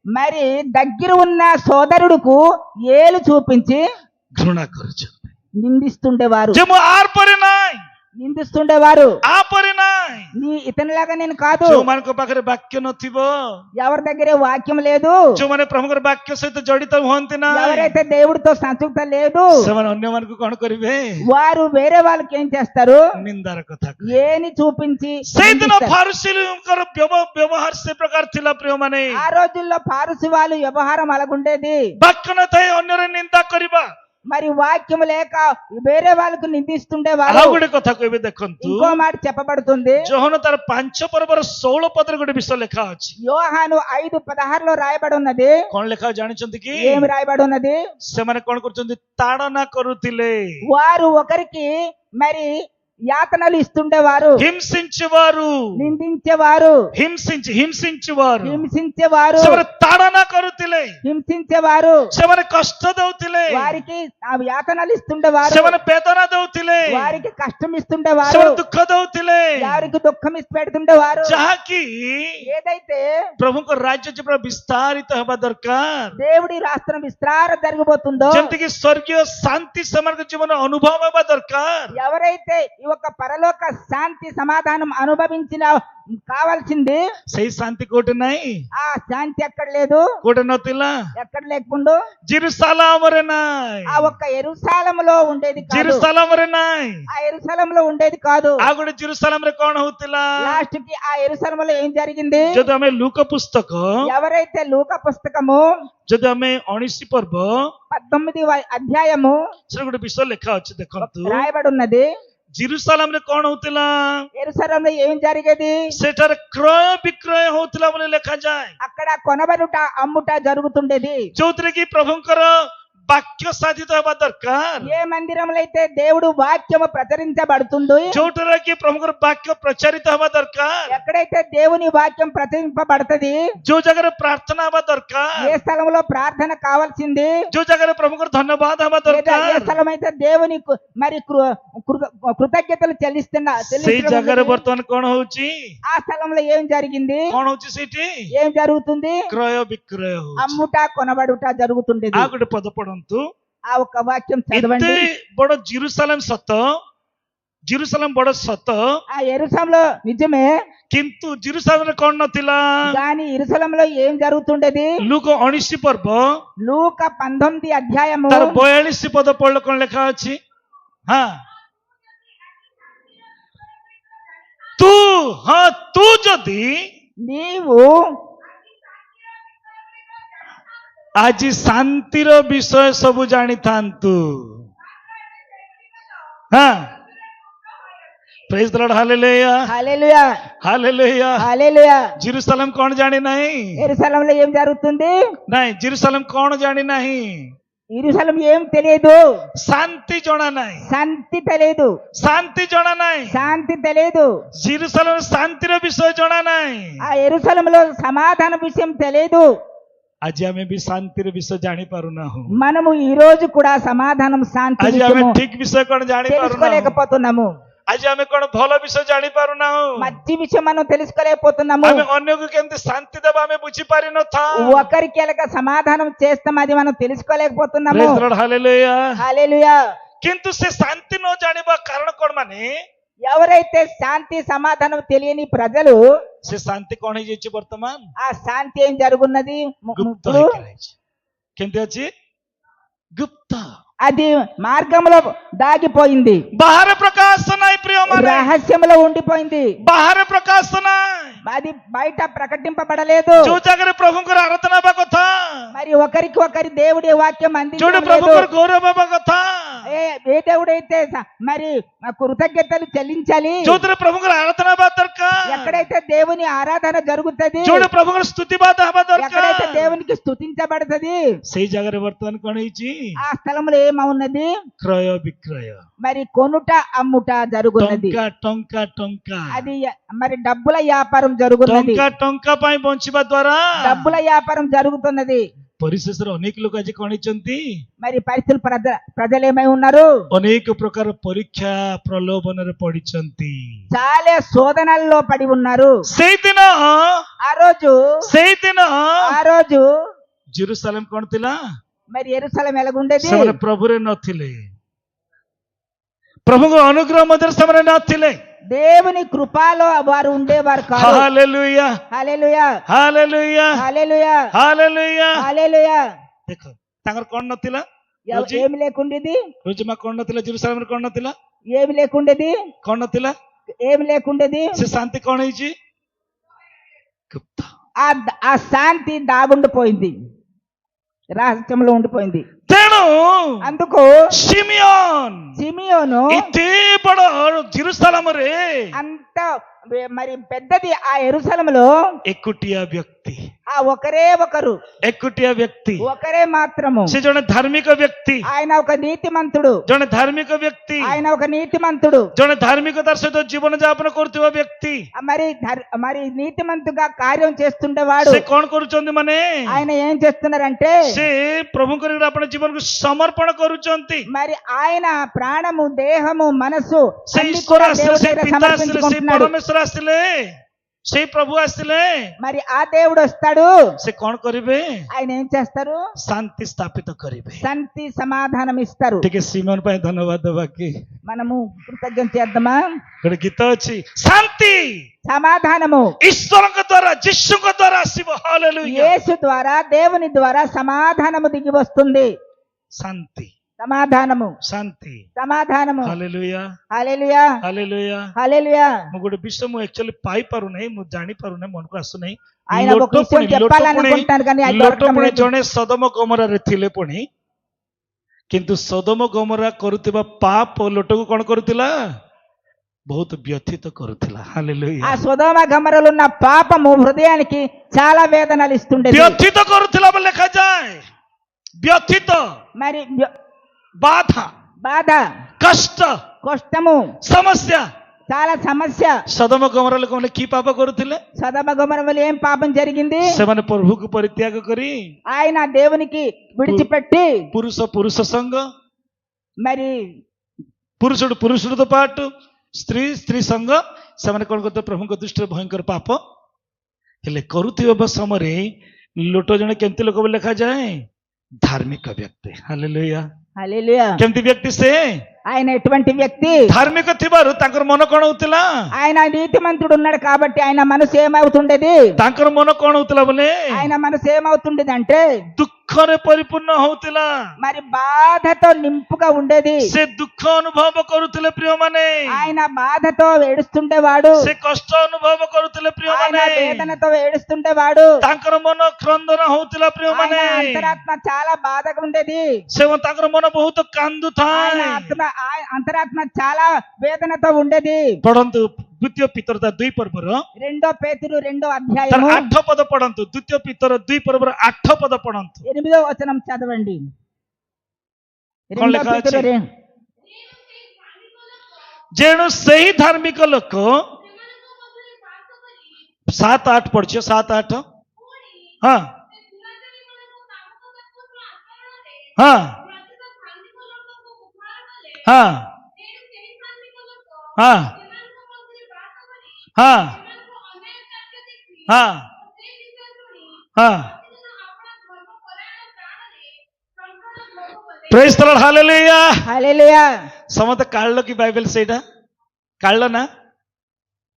మరి దగ్గర ఉన్న సోదరుడుకు ఏలు చూపించి ଘୃଣା କରୁଛନ୍ତି, నిందిస్తుండేవారు. ଯେ ମୁଁ ଆର ପରେ ନାହିଁ, నిందిస్తుండేవారు. ଆ ପରେ ନାହିଁ. ఇతనిలాగా నేను కాదు. ଯୋଉମାନଙ୍କ ପାଖରେ ବାକ୍ୟ ନଥିବ, ఎవరి దగ్గర వాక్యం లేదు, ଯୋଉମାନେ ପ୍ରଭୁଙ୍କର ବାକ୍ୟ ସହିତ ଜଡିତ ହୁଅନ୍ତି ନା, ఎవరైతే దేవుడితో సంయుక్త లేదు, ସେମାନେ ଅନ୍ୟମାନଙ୍କୁ କଣ କରିବେ? వారు వేరే వాళ్ళకి ఏం చేస్తారు? ନିନ୍ଦାର କଥା କହିବେ. ఏని చూపించి ସେଇଦିନ నిందిస్తారు. ଫାରୁସୀଙ୍କର ବ୍ୟବହାର ସେ ପ୍ରକାର ଥିଲା ପ୍ରିୟମାନେ. ఆ రోజుల్లో పారుసు వాళ్ళు వ్యవహారం అలాగుండేది. ବାକ୍ୟ ନଥାଏ ଅନ୍ୟର ନିନ୍ଦା କରିବା. మరి వాక్యం లేక వేరే వాళ్ళకు నిందిస్తుండే ଆଉ వాళ్ళు. ଗୋଟେ କଥା କହିବେ ଦେଖନ୍ତୁ, ఇంకో మాట చెప్పబడుతుంది. ଯୋହନ ତାର 5 ପର୍ବର 16 ପଦରେ ଗୋଟେ ବିଷୟ ଲେଖା ଅଛି. యోహాను 5:16 రాయబడి ఉన్నది. କଣ ଲେଖା ଜାଣିଛନ୍ତି କି? ఏమి రాయబడి ఉన్నది? ସେମାନେ କଣ କରୁଛନ୍ତି? ତାଡ଼ନା କରୁଥିଲେ, వారు ఒకరికి మరి యాతనలు ఇస్తుండేవారు, హింసించేవారు, నిందించేవారు, హింసించేవారు, హింసించేవారు, ସେମାନେ ତାଡ଼ନା କରୁଥିଲେ, హింసించేవారు, ସେମାନେ କଷ୍ଟ ଦଉଥିଲେ, వారికి ఆ యాతనలు ఇస్తుండేవారు, ସେମାନେ ବେଦନା ଦଉଥିଲେ, వారికి కష్టం ఇస్తుండేవారు, ସେମାନେ ଦୁଃଖ ଦଉଥିଲେ, వారికి దుఃఖం ఇచ్చి పెడుతుండేవారు. ଯାହାକି ఏదైతే ପ୍ରଭୁଙ୍କ ରାଜ୍ୟ ଯେପରି ବିସ୍ତାରିତ ହେବା ଦରକାର, దేవుడి రాష్ట్రం విస్తార జరగబోతుందో, ଯେମିତିକି ସ୍ୱର୍ଗୀୟ ଶାନ୍ତି ସେମାନଙ୍କ ଜୀବନ ଅନୁଭବ ହେବା ଦରକାର, ఎవరైతే ఈ ఒక్క పరలోక శాంతి సమాధానం అనుభవించిన కావాల్సింది ସେଇ ଶାନ୍ତି କୋଉଠି ନାହିଁ, ఆ శాంతి ఎక్కడ లేదు, କୋଉଠି ନଥିଲା, ఎక్కడ లేకుండా ଜେରୁସାଲାମରେ ନାହିଁ, ఆ ఒక్క ఎరుసాలములో ఉండేది కాదు, ଜେରୁସାଲାମରେ ନାହିଁ। ఆ ఎరుసలంలో ఉండేది కాదు। ଆଉ ଗୋଟେ ଜେରୁସାଲାମରେ କଣ ହଉଥିଲା, లాస్ట్ కి ఆ ఎరుసలంలో ఏం జరిగింది? ଯଦି ଆମେ ଲୁକ ପୁସ୍ତକ, ఎవరైతే లూకా పుస్తకము ଯଦି ଆମେ 19 ପର୍ବ 19వ అధ్యాయము ସେଟା ଗୋଟେ ବିଷୟ ଲେଖା ଅଛି ଦେଖନ୍ତୁ। రాయబడి ఉన్నది, ଜେରୁସାଲାମରେ କଣ ହଉଥିଲା, ఎరుసలంలో ఏం జరిగేది? ସେଠାରେ କ୍ରୟ ବିକ୍ରୟ ହଉଥିଲା ବୋଲି ଲେଖାଯାଏ, అక్కడ కొనబడుట అమ్ముట జరుగుతుండేది। ଯୋଉଥିରେ କି ପ୍ରଭୁଙ୍କର ବାକ୍ୟ ସାଧିତ ହେବା ଦରକାର, ఏ మందిరంలో అయితే దేవుడు వాక్యము ప్రచురించబడుతుందో, ଯୋଉଠାରେ କି ପ୍ରଭୁଙ୍କର ବାକ୍ୟ ପ୍ରଚାରିତ ହେବା ଦରକାର, ఎక్కడైతే దేవుని వాక్యం ప్రచురింపబడుతుంది, ଯୋଉ ଜାଗାରେ ପ୍ରାର୍ଥନା ହେବା ଦରକାର, ఏ స్థలంలో ప్రార్థన కావాల్సింది, ଯୋଉ ଜାଗାରେ ପ୍ରଭୁଙ୍କର ଧନ୍ୟବାଦ ହେବା లేదా ఏ ଦରକାର, స్థలం అయితే దేవుని మరి కృతజ్ఞతలు ସେଇ ଜାଗାରେ ବର୍ତ୍ତମାନ କଣ ହଉଛି, ఆ స్థలంలో ఏం జరిగింది? କଣ ହଉଛି ସେଇଠି ఏం జరుగుతుంది? କ୍ରୟ ବିକ୍ରୟ ହଉଛି। అమ్ముట కొనబడుట జరుగుతుండేది। ଆଉ ଗୋଟେ ପଦ ପଢନ୍ତୁ, ఆ ఒక్క వాక్యం ଏତେ చదవండి। ବଡ ଜେରୁସାଲେମ ସତ, ଜେରୁସାଲେମ ବଡ ସତ, ఆ ఎరుసలంలో నిజమే, କିନ୍ତୁ ଜେରୁସାଲେମରେ କଣ ନଥିଲା, కానీ ఎరుసలంలో ఏం జరుగుతుండేది? ଲୁକ 19 ପର୍ବ లూకా 19 అధ్యాయము ତାର 42 ପଦ ପଢିଲେ କଣ ଲେଖା ଅଛି, ହଁ ତୁ ଯଦି నీవు ଆଜି ଶାନ୍ତିର ବିଷୟ ସବୁ ଜାଣିଥାନ୍ତୁ, ହଁ ପ୍ରେଜ୍ ଦ ଲର୍ଡ, ହାଲେଲୁୟା హల్లెలూయా ହାଲେଲୁୟା। హల్లెలూయా। ଜେରୁସାଲେମ କଣ ଜାଣି ନାହିଁ, ఎరుసలంలో ఏం జరుగుతుంది? ନାଇଁ ଜେରୁସାଲେମ କଣ ଜାଣି ନାହିଁ, ఎరుసలం ఏం తెలియదు, ଶାନ୍ତି ଜଣା ନାହିଁ, శాంతి తెలియదు, ଶାନ୍ତି ଜଣା ନାହିଁ, శాంతి తెలియదు। ଜେରୁସାଲେମ ଶାନ୍ତିର ବିଷୟ ଜଣା ନାହିଁ। ఆ ఎరుసలంలో సమాధాన విషయం తెలియదు। ଆଜି ଆମେ ବି ଶାନ୍ତିର ବିଷୟ ଜାଣିପାରୁନାହୁଁ, మనము ఈ రోజు కూడా సమాధానం శాంతి ଆଜି ଆମେ విషయము ଠିକ ବିଷୟ କଣ ଜାଣିପାରୁନାହୁଁ, తెలుసుకోలేకపోతున్నాము। ଆଜି ଆମେ କଣ ଭଲ ବିଷୟ ଜାଣିପାରୁନାହୁଁ, మంచి విషయం మనం తెలుసుకోలేకపోతున్నాము। ଆମେ ଅନ୍ୟକୁ କେମିତି ଶାନ୍ତି ଦେବା ଆମେ ବୁଝିପାରିନଥାଉ। ఒకరికి ఎలాగ సమాధానం చేస్తాం అది మనం తెలుసుకోలేకపోతున్నాము। Praise the Lord, hallelujah। హల్లెలూయా। କିନ୍ତୁ ସେ ଶାନ୍ତି ନ ଜାଣିବା କାରଣ କଣ, ମାନେ ఎవరైతే శాంతి సమాధానం తెలియని ప్రజలు, ସେ ଶାନ୍ତି କଣ ହେଇଯାଇଛି ବର୍ତ୍ତମାନ, ఆ శాంతి ఏం జరుగున్నది? ଗୁପ୍ତ ఇప్పుడు ହେଇକି ରହିଛି। କେମିତି ଅଛି, ଗୁପ୍ତ, అది మార్గంలో దాగిపోయింది, ବାହାରେ ପ୍ରକାଶ ନାହିଁ ପ୍ରିୟମାନେ, రహస్యంలో ఉండిపోయింది, ବାହାରେ ପ୍ରକାଶ ନାହିଁ, అది బయట ప్రకటింపబడలేదు। ଯୋଉ ଜାଗାରେ ପ୍ରଭୁଙ୍କର ଆରାଧନା ହେବା କଥା, మరి ఒకరికి ఒకరి దేవుడి వాక్యం ଯୋଉଠି అందించడం లేదు। ପ୍ରଭୁଙ୍କର ଗୌରବ ହେବା କଥା, ఏ దేవుడైతే మరి కృతజ్ఞతలు చెల్లించాలి, ଯୋଉଥିରେ ପ୍ରଭୁଙ୍କର ଆରାଧନା ହେବା ଦରକାର, ఎక్కడైతే దేవుని ఆరాధన జరుగుతుంది, ଯୋଉଠି ପ୍ରଭୁଙ୍କର ସ୍ତୁତିବାଦ ହେବା ఎక్కడైతే ଦରକାର, దేవునికి స్తుతించబడుతుంది, ସେଇ ଜାଗାରେ ବର୍ତ୍ତମାନ କଣ ହେଇଛି, ఆ స్థలంలో ఏమవున్నది? କ୍ରୟ ବିକ୍ରୟ, మరి కొనుట అమ్ముట జరుగున్నది। ଟଙ୍କା ଟଙ୍କା ଟଙ୍କା, అది మరి డబ్బుల వ్యాపారం జరుగుతున్నది, ଟଙ୍କା ଟଙ୍କା ପାଇଁ ବଞ୍ଚିବା ଦ୍ୱାରା డబ్బుల వ్యాపారం జరుగుతున్నది। ପରିଶେଷରେ ଅନେକ ଲୋକ ଆଜି କଣ ହେଇଛନ୍ତି, మరి పరిస్థితులు ప్రజలు ఏమై ఉన్నారు? ଅନେକ ପ୍ରକାର ପରୀକ୍ଷା ପ୍ରଲୋଭନରେ ପଡିଛନ୍ତି। చాలా శోధనల్లో పడి ఉన్నారు। ସେଇଦିନ ఆ రోజు ଜେରୁସାଲେମ କଣ ଥିଲା, మరి యెరూషలేము ఎలాగుండేది? ସେମାନେ ପ୍ରଭୁରେ ନଥିଲେ, ପ୍ରଭୁଙ୍କ ଅନୁଗ୍ରହ ମଧ୍ୟରେ ସେମାନେ ନଥିଲେ। దేవుని కృపలో వారు ఉండేవారు కాదు। ହାଲେଲୁୟା హల్లెలూయా ହାଲେଲୁୟା హల్లెలూయా ହାଲେଲୁୟା। హల్లెలూయా। ଦେଖ ତାଙ୍କର କଣ ନଥିଲା, ఏమి లేకుండేది? ରୋଜମା କଣ ନଥିଲା, ଜେରୁସାଲେମରେ କଣ ନଥିଲା, ఏమి లేకుండేది? କଣ ନଥିଲା, ఏమి లేకుండేది? ସେ ଶାନ୍ତି କଣ ହେଇଛି, ଗୁପ୍ତ। ఆ శాంతి దాగుండిపోయింది, రహస్యంలో ఉండిపోయింది। ତେଣୁ అందుకు సిమియోను ଏତେ ବଡ ଜେରୁସାଲେମରେ అంత మరి పెద్దది ఆ యెరూషలేములో ଏକୁଟିଆ ବ୍ୟକ୍ତି, ఆ ఒకరే ఒకరు, ଏକୁଟିଆ ବ୍ୟକ୍ତି, ఒకరే మాత్రము। ସେ ଜଣେ ଧାର୍ମିକ ବ୍ୟକ୍ତି, ఆయన ఒక నీతిమంతుడు, ଜଣେ ଧାର୍ମିକ ବ୍ୟକ୍ତି, ఆయన ఒక నీతిమంతుడు, ଜଣେ ଧାର୍ମିକତାର ସହିତ ଜୀବନ ଯାପନ କରୁଥିବା ବ୍ୟକ୍ତି। మరి నీతిమంతుగా కార్యం చేస్తుండేవాడు। ସେ କଣ କରୁଛନ୍ତି, ମାନେ ఆయన ఏం చేస్తున్నారంటే ସେ ପ୍ରଭୁଙ୍କର ଆପଣ ଜୀବନକୁ ସମର୍ପଣ କରୁଛନ୍ତି। మరి ఆయన ప్రాణము, దేహము, మనసు ସେ అన్ని ଈଶ୍ୱର కూడా ଆସିଲେ, దేవుడి ସେ దగ్గర ପିତା ଆସିଲେ, ସେ సమర్పించుకుంటున్నాడు। ପରମେଶ୍ୱର ଆସିଲେ, ସେଇ ପ୍ରଭୁ ଆସିଲେ మరి ఆ దేవుడు వస్తాడు, ସେ କଣ କରିବେ? ఆయన ఏం చేస్తారు? ଶାନ୍ତି ସ୍ଥାପିତ କରିବେ। శాంతి సమాధానం ఇస్తారు। ଟିକେ ସିମନ ପାଇଁ ଧନ୍ୟବାଦ ଦେବା କି? మనము కృతజ్ఞత చేద్దామా? ଗୋଟେ ଗୀତ ଅଛି, ଶାନ୍ତି సమాధానము ଈଶ୍ୱରଙ୍କ ଦ୍ଵାରା ଯୀଶୁଙ୍କ ଦ୍ଵାରା ଆସିବ। ହାଲେଲୁୟା। యేసు ద్వారా, దేవుని ద్వారా సమాధానము దిగి వస్తుంది। ଶାନ୍ତି సమాధానము, ଶାନ୍ତି। సమాధానము। ହାଲେଲୁୟା హల్లెలూయా, ହାଲେଲୁୟା। హల్లెలూయా। ମୁଁ ଗୋଟେ ବିଷୟ ମୁଁ ଆକ୍ଚୁଆଲି ପାଇପାରୁନାହିଁ, ମୁଁ ଜାଣିପାରୁନାହିଁ, ମନକୁ ଆସୁନାହିଁ। ఆయన ఒక విషయం చెప్పాలనుకుంటాను కానీ అది దొరకడం లేదు। ଜଣେ ସଦମ ଗମରାରେ ଥିଲେ ପୁଣି, କିନ୍ତୁ ସଦମ ଗମରା କରୁଥିବା ପାପ ଲୋଟକୁ କଣ କରୁଥିଲା? ବହୁତ ବ୍ୟଥିତ କରୁଥିଲା। ହାଲେଲୁୟା। ఆ సొదొమ గొమొర్రాలో ఉన్న పాపము హృదయానికి చాలా వేదనలు ఇస్తుండేది। ବ୍ୟଥିତ କରୁଥିଲା ବୋଲି ଲେଖାଯାଏ। ବ୍ୟଥିତ, మరి ବାଧା, బాధ, କଷ୍ଟ, కష్టము, ସମସ୍ୟା। చాలా సమస్య। ସଦମ ଗମରା ଲୋକମାନେ କି ପାପ କରୁଥିଲେ? సొదొమ గొమొర్రాలో ఏం పాపం జరిగింది? ସେମାନେ ପ୍ରଭୁକୁ ପରିତ୍ୟାଗ କରି ఆయన దేవునికి విడిచిపెట్టి ପୁରୁଷ ସଙ୍ଗ, మరి ପୁରୁଷଠୁ ପାଟ, ସ୍ତ୍ରୀ ସଙ୍ଗ, ସେମାନେ କଣ କରୁଥିଲେ? ପ୍ରଭୁଙ୍କ ଦୃଷ୍ଟିରେ ଭୟଙ୍କର ପାପ ହେଲେ କରୁଥିବା ସମୟରେ ଲୋଟ ଜଣେ କେମିତି ଲୋକ ବୋଲି ଲେଖାଯାଏ? ଧାର୍ମିକ ବ୍ୟକ୍ତି। ହାଲେଲୁୟା। హల్లెలూయా। କେମିତି ବ୍ୟକ୍ତି ସେ? ఆయన ఎటువంటి వ్యక్తి? ଧାର୍ମିକ ଥିବାରୁ ତାଙ୍କର ମନ କଣ ହଉଥିଲା? ఆయన నీతిమంతుడు ఉన్నాడు కాబట్టి ఆయన మనసు ఏమవుతుండేది? ତାଙ୍କର ମନ କଣ ହଉଥିଲା ବୋଲେ? ఆయన మనసు ఏమవుతుండేది అంటే ଦୁଃଖରେ ପରିପୂର୍ଣ୍ଣ ହଉଥିଲା। మరి బాధతో నింపుగా ఉండేది। ସେ ଦୁଃଖ ଅନୁଭବ କରୁଥିଲେ ପ୍ରିୟମାନେ, ఆయన బాధతో ఏడుస్తుండేవాడు, ସେ କଷ୍ଟ ଅନୁଭବ କରୁଥିଲେ ఆయన ପ୍ରିୟମାନେ, వేదనతో ఏడుస్తుండేవాడు। ତାଙ୍କର ମନ କ୍ରନ୍ଦନ ହଉଥିଲା ఆయన ପ୍ରିୟମାନେ, అంతరాత్మ చాలా బాధగా ఉండేది। ତାଙ୍କର ମନ ବହୁତ କାନ୍ଦୁଥାଏ। అంతరాత్మ చాలా వేదనతో ఉండేది। ପଢନ୍ତୁ ଦ୍ୱିତୀୟ ପିତର 2 ପର୍ବର రెండో పేతురు 2వ ତାର అధ్యాయము 8 ପଦ ପଢନ୍ତୁ। ଦ୍ୱିତୀୟ ପିତର 2 ପର୍ବର 8 ପଦ ପଢନ୍ତୁ। 8వ వచనం చదవండి। କଣ రెండో ଲେଖା పేతురు ଅଛି? ଯେଣୁ ସେହି ଧାର୍ମିକ ଲୋକ 7-8 ପଢିଛ, 7-8। ହଁ ହଁ ହଁ ହଁ ହଁ ହଁ ହଁ। ପ୍ରେଜ୍ ଦ ଲର୍ଡ। ହାଲେଲୁୟା। హల్లెలూయా। ସମସ୍ତେ କାଢିଲ କି ବାଇବେଲ? ସେଇଟା କାଢିଲ ନା?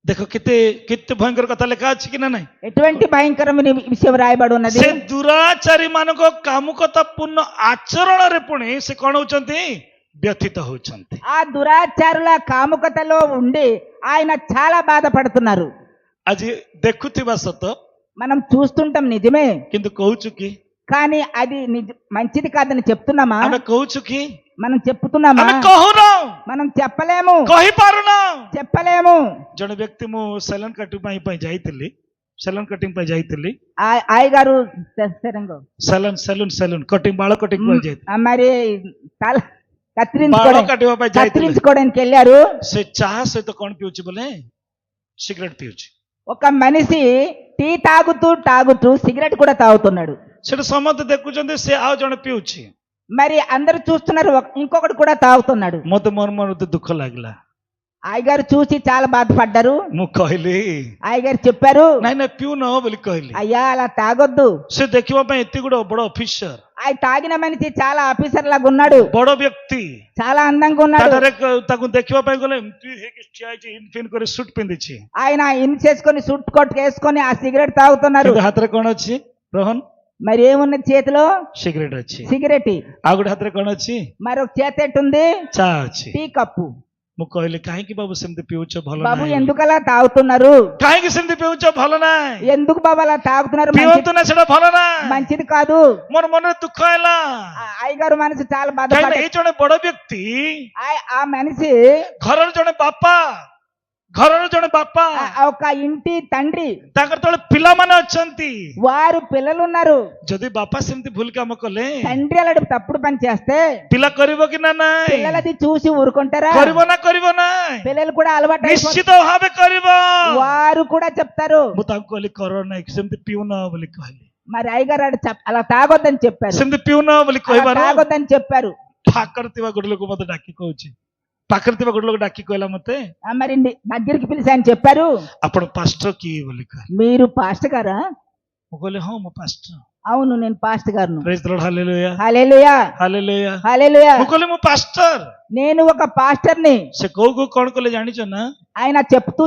ଦେଖ କେତେ କେତେ ଭୟଙ୍କର କଥା ଲେଖା ଅଛି କି ନା ନାଇଁ? ఎటువంటి భయంకరమైన విషయం రాయబడి ఉన్నది? ସେ ଦୁରାଚାରୀ ମାନଙ୍କ କାମୁକତା ପୂର୍ଣ୍ଣ ଆଚରଣରେ ପୁଣି ସେ କଣ ହଉଛନ୍ତି? ବ୍ୟଥିତ ହଉଛନ୍ତି। ఆ దురాచారుల కాముకతలో ఉండి ఆయన చాలా బాధపడుతున్నారు। ଆଜି ଦେଖୁଥିବା ସତ, మనం చూస్తుంటాం నిజమే, କିନ୍ତୁ କହୁଛୁ କି? కానీ అది మంచిది కాదని చెప్తున్నామా? ଆମେ କହୁଛୁ କି? మనం చెప్తున్నామా? ଆମେ କହୁନାହୁଁ, మనం చెప్పలేము, କହିପାରୁନାହୁଁ। చెప్పలేము। ଜଣେ ବ୍ୟକ୍ତି, ମୁଁ ସେଲୁନ କଟିଂ ପାଇଁ ଯାଇଥିଲି, ସେଲୁନ କଟିଂ ପାଇଁ ଯାଇଥିଲି। అయ్యగారు ସେଲୁନ କଟିଂ, ବାଳ କଟିଂ ପାଇଁ ଯାଇଥିଲି, మరి తల ବାଳ କାଟିବା ପାଇଁ ଯାଇଥିଲି। కత్తిరించుకోవడానికి వెళ్ళారు। ସେ ଚାହା ସହିତ କଣ ପିଉଛି ବୋଲେ? సిగరెట్ ପିଉଛି। ఒక మనిషి టీ తాగుతూ సిగరెట్ కూడా తాగుతున్నాడు। ସେଟା ସମସ୍ତେ ଦେଖୁଛନ୍ତି, ସେ ଆଉ ଜଣେ ପିଉଛି। మరి అందరూ చూస్తున్నారు, ఇంకొకటి కూడా తాగుతున్నాడు। ମତେ ମନ ଦୁଃଖ ଲାଗିଲା। అయ్యగారు చూసి చాలా బాధపడ్డారు। ମୁଁ କହିଲି, అయ్యగారు చెప్పారు, ନାଇଁ ନାଇଁ ପିଉନ ବୋଲି କହିଲି। అయ్యా అలా తాగొద్దు। ସେ ଦେଖିବା ପାଇଁ ଏତେ ଗୋଟେ ବଡ ଅଫିସର, ఆ తాగిన మనిషి చాలా ఆఫీసర్ లాగా ఉన్నాడు, ବଡ ବ୍ୟକ୍ତି, చాలా అందంగా ఉన్నాడు। ତାକୁ ଦେଖିବା ପାଇଁ ଗଲେ ଏମିତି ହେଇକି ଠିଆ ହେଇଛି, ଇନଫିନ କରି ସୁଟ ପିନ୍ଧିଛି। ఆయన ఇన్ చేసుకొని సూట్ కోట్ వేసుకొని ఆ సిగరెట్ తాగుతున్నారు। କିନ୍ତୁ ହାତରେ କଣ ଅଛି ରୋହନ? మరి ఏమున్నది చేతిలో? సిగరెట్ ଅଛି। సిగరెట్। ଆଉ ଗୋଟେ ହାତରେ କଣ ଅଛି? మరొక చేతి ఎట్టుంది? ଚା ଅଛି। Tea cup. ମୁଁ କହିଲି, କାହିଁକି ବାବୁ ସେମିତି ପିଉଛ? ଭଲ బాబు ନାହିଁ। ఎందుకు అలా తాగుతున్నారు? କାହିଁକି ସେମିତି ପିଉଛ? ଭଲ ନାହିଁ। ఎందుకు బాబు అలా తాగుతున్నారు? ପିଅନ୍ତୁ ନା, ସେଟା ଭଲ ନାହିଁ। మంచిది కాదు। ମୋର ମନରେ ଦୁଃଖ ହେଲା। అయ్యగారు మనసు చాలా କାହିଁକି బాధపడ్డారు। ଏଇ ଜଣେ ବଡ ବ୍ୟକ୍ତି, ఆ మనిషి ଘରର ଜଣେ ବାପା, ଘରର ଜଣେ ବାପା, ఒక ఇంటి తండ్రి, ତାଙ୍କର ତଳେ ପିଲାମାନେ ଅଛନ୍ତି। వారు పిల్లలు ఉన్నారు। ଯଦି ବାପା ସେମିତି ଭୁଲ କାମ କଲେ, తండ్రి అలాంటి తప్పుడు పని చేస్తే ପିଲା କରିବ କି ନା ନାଇଁ? పిల్లలది చూసి ఊరుకుంటారా? କରିବ ନାଇଁ? పిల్లలు కూడా అలవాటు ନିଶ୍ଚିତ ଭାବେ କରିବ। వారు కూడా చెప్తారు। ମୁଁ ତାଙ୍କୁ କହିଲି, କର ନାହିଁ, ସେମିତି ପିଉନ ବୋଲି କହିଲି। మరి అయ్యగారు అలా తాగొద్దని చెప్పారు। ସେମିତି ପିଉନ ବୋଲି అలా କହିବାରୁ తాగొద్దని చెప్పారు। ପାଖରେ ଥିବା ଗୋଟେ ଲୋକ ମତେ ଡାକି କହୁଛି, ପାଖରେ ଥିବା ଗୋଟେ ଲୋକ ଡାକି କହିଲା ମତେ మరి దగ్గరికి పిలిచి ఆయన చెప్పారు, ଆପଣ ପାଷ୍ଟର କିଏ ବୋଲି କହିଲେ। మీరు పాస్టర్ గారా? ମୁଁ କହିଲି ହଁ ମୁଁ ପାଷ୍ଟର। అవును, నేను పాస్టర్ గారును. ప్రైజ్ ది లార్డ్, హల్లెలూయా హల్లెలూయా హల్లెలూయా। హల్లెలూయా. ମୁଁ କହିଲି ମୁଁ ପାଷ୍ଟର। నేను ఒక పాస్టర్ని. ସେ କୋଉ କୋଉ କଣ କଲେ ଜାଣିଛ ନା? ఆయన చెప్తూ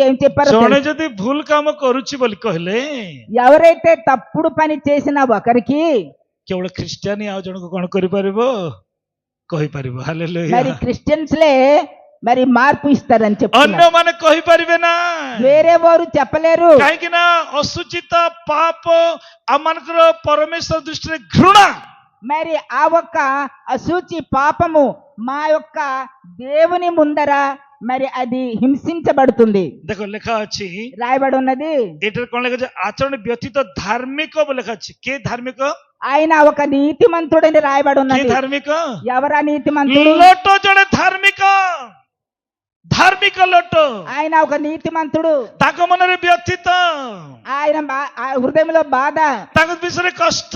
ఏం చెప్పారో ଜଣେ తెలుసా? ଯଦି ଭୁଲ କାମ କରୁଛି ବୋଲି କହିଲେ ఎవరైతే తప్పుడు పని చేసిన ఒకరికి କେବଳ ଖ୍ରୀଷ୍ଟିଆନ ଆଉ ଜଣକୁ କଣ କରିପାରିବ? କହିପାରିବ। ହାଲେଲୁୟା। మరి క్రిస్టియన్స్లే మరి మార్పు ఇస్తారని చెప్తున్నారు. ଅନ୍ୟମାନେ କହିପାରିବେ ନା। వేరే వారు చెప్పలేరు. କାହିଁକି ନା ଅସୁଚିତ ପାପ ଆମମାନଙ୍କର ପରମେଶ୍ୱର ଦୃଷ୍ଟିରେ ଘୃଣା। మరి ఆ ఒక్క అశుచి పాపము మా యొక్క దేవుని ముందర మరి అది హింసించబడుతుంది। ଦେଖ ଲେଖା ଅଛି రాయబడి ఉన్నది। ଏଠାରେ କଣ ଲେଖା ଅଛି? ଆଚରଣ ବ୍ୟତୀତ ଧାର୍ମିକ ବୋଲି ଲେଖା ଅଛି। କିଏ ଧାର୍ମିକ? ఆయన ఒక నీతిమంతుడని రాయబడి କିଏ ఉన్నది। ଧାର୍ମିକ? ఎవరా నీతిమంతుడు? ଲୋଟ ଜଣେ ଧାର୍ମିକ। ଧାର୍ମିକ ଲୋଟ। ఆయన ఒక నీతిమంతుడు। ତାଙ୍କ ମନରେ ବ୍ୟତୀତ, ఆయన హృదయంలో బాధ, ତାଙ୍କ ବିଷୟରେ କଷ୍ଟ,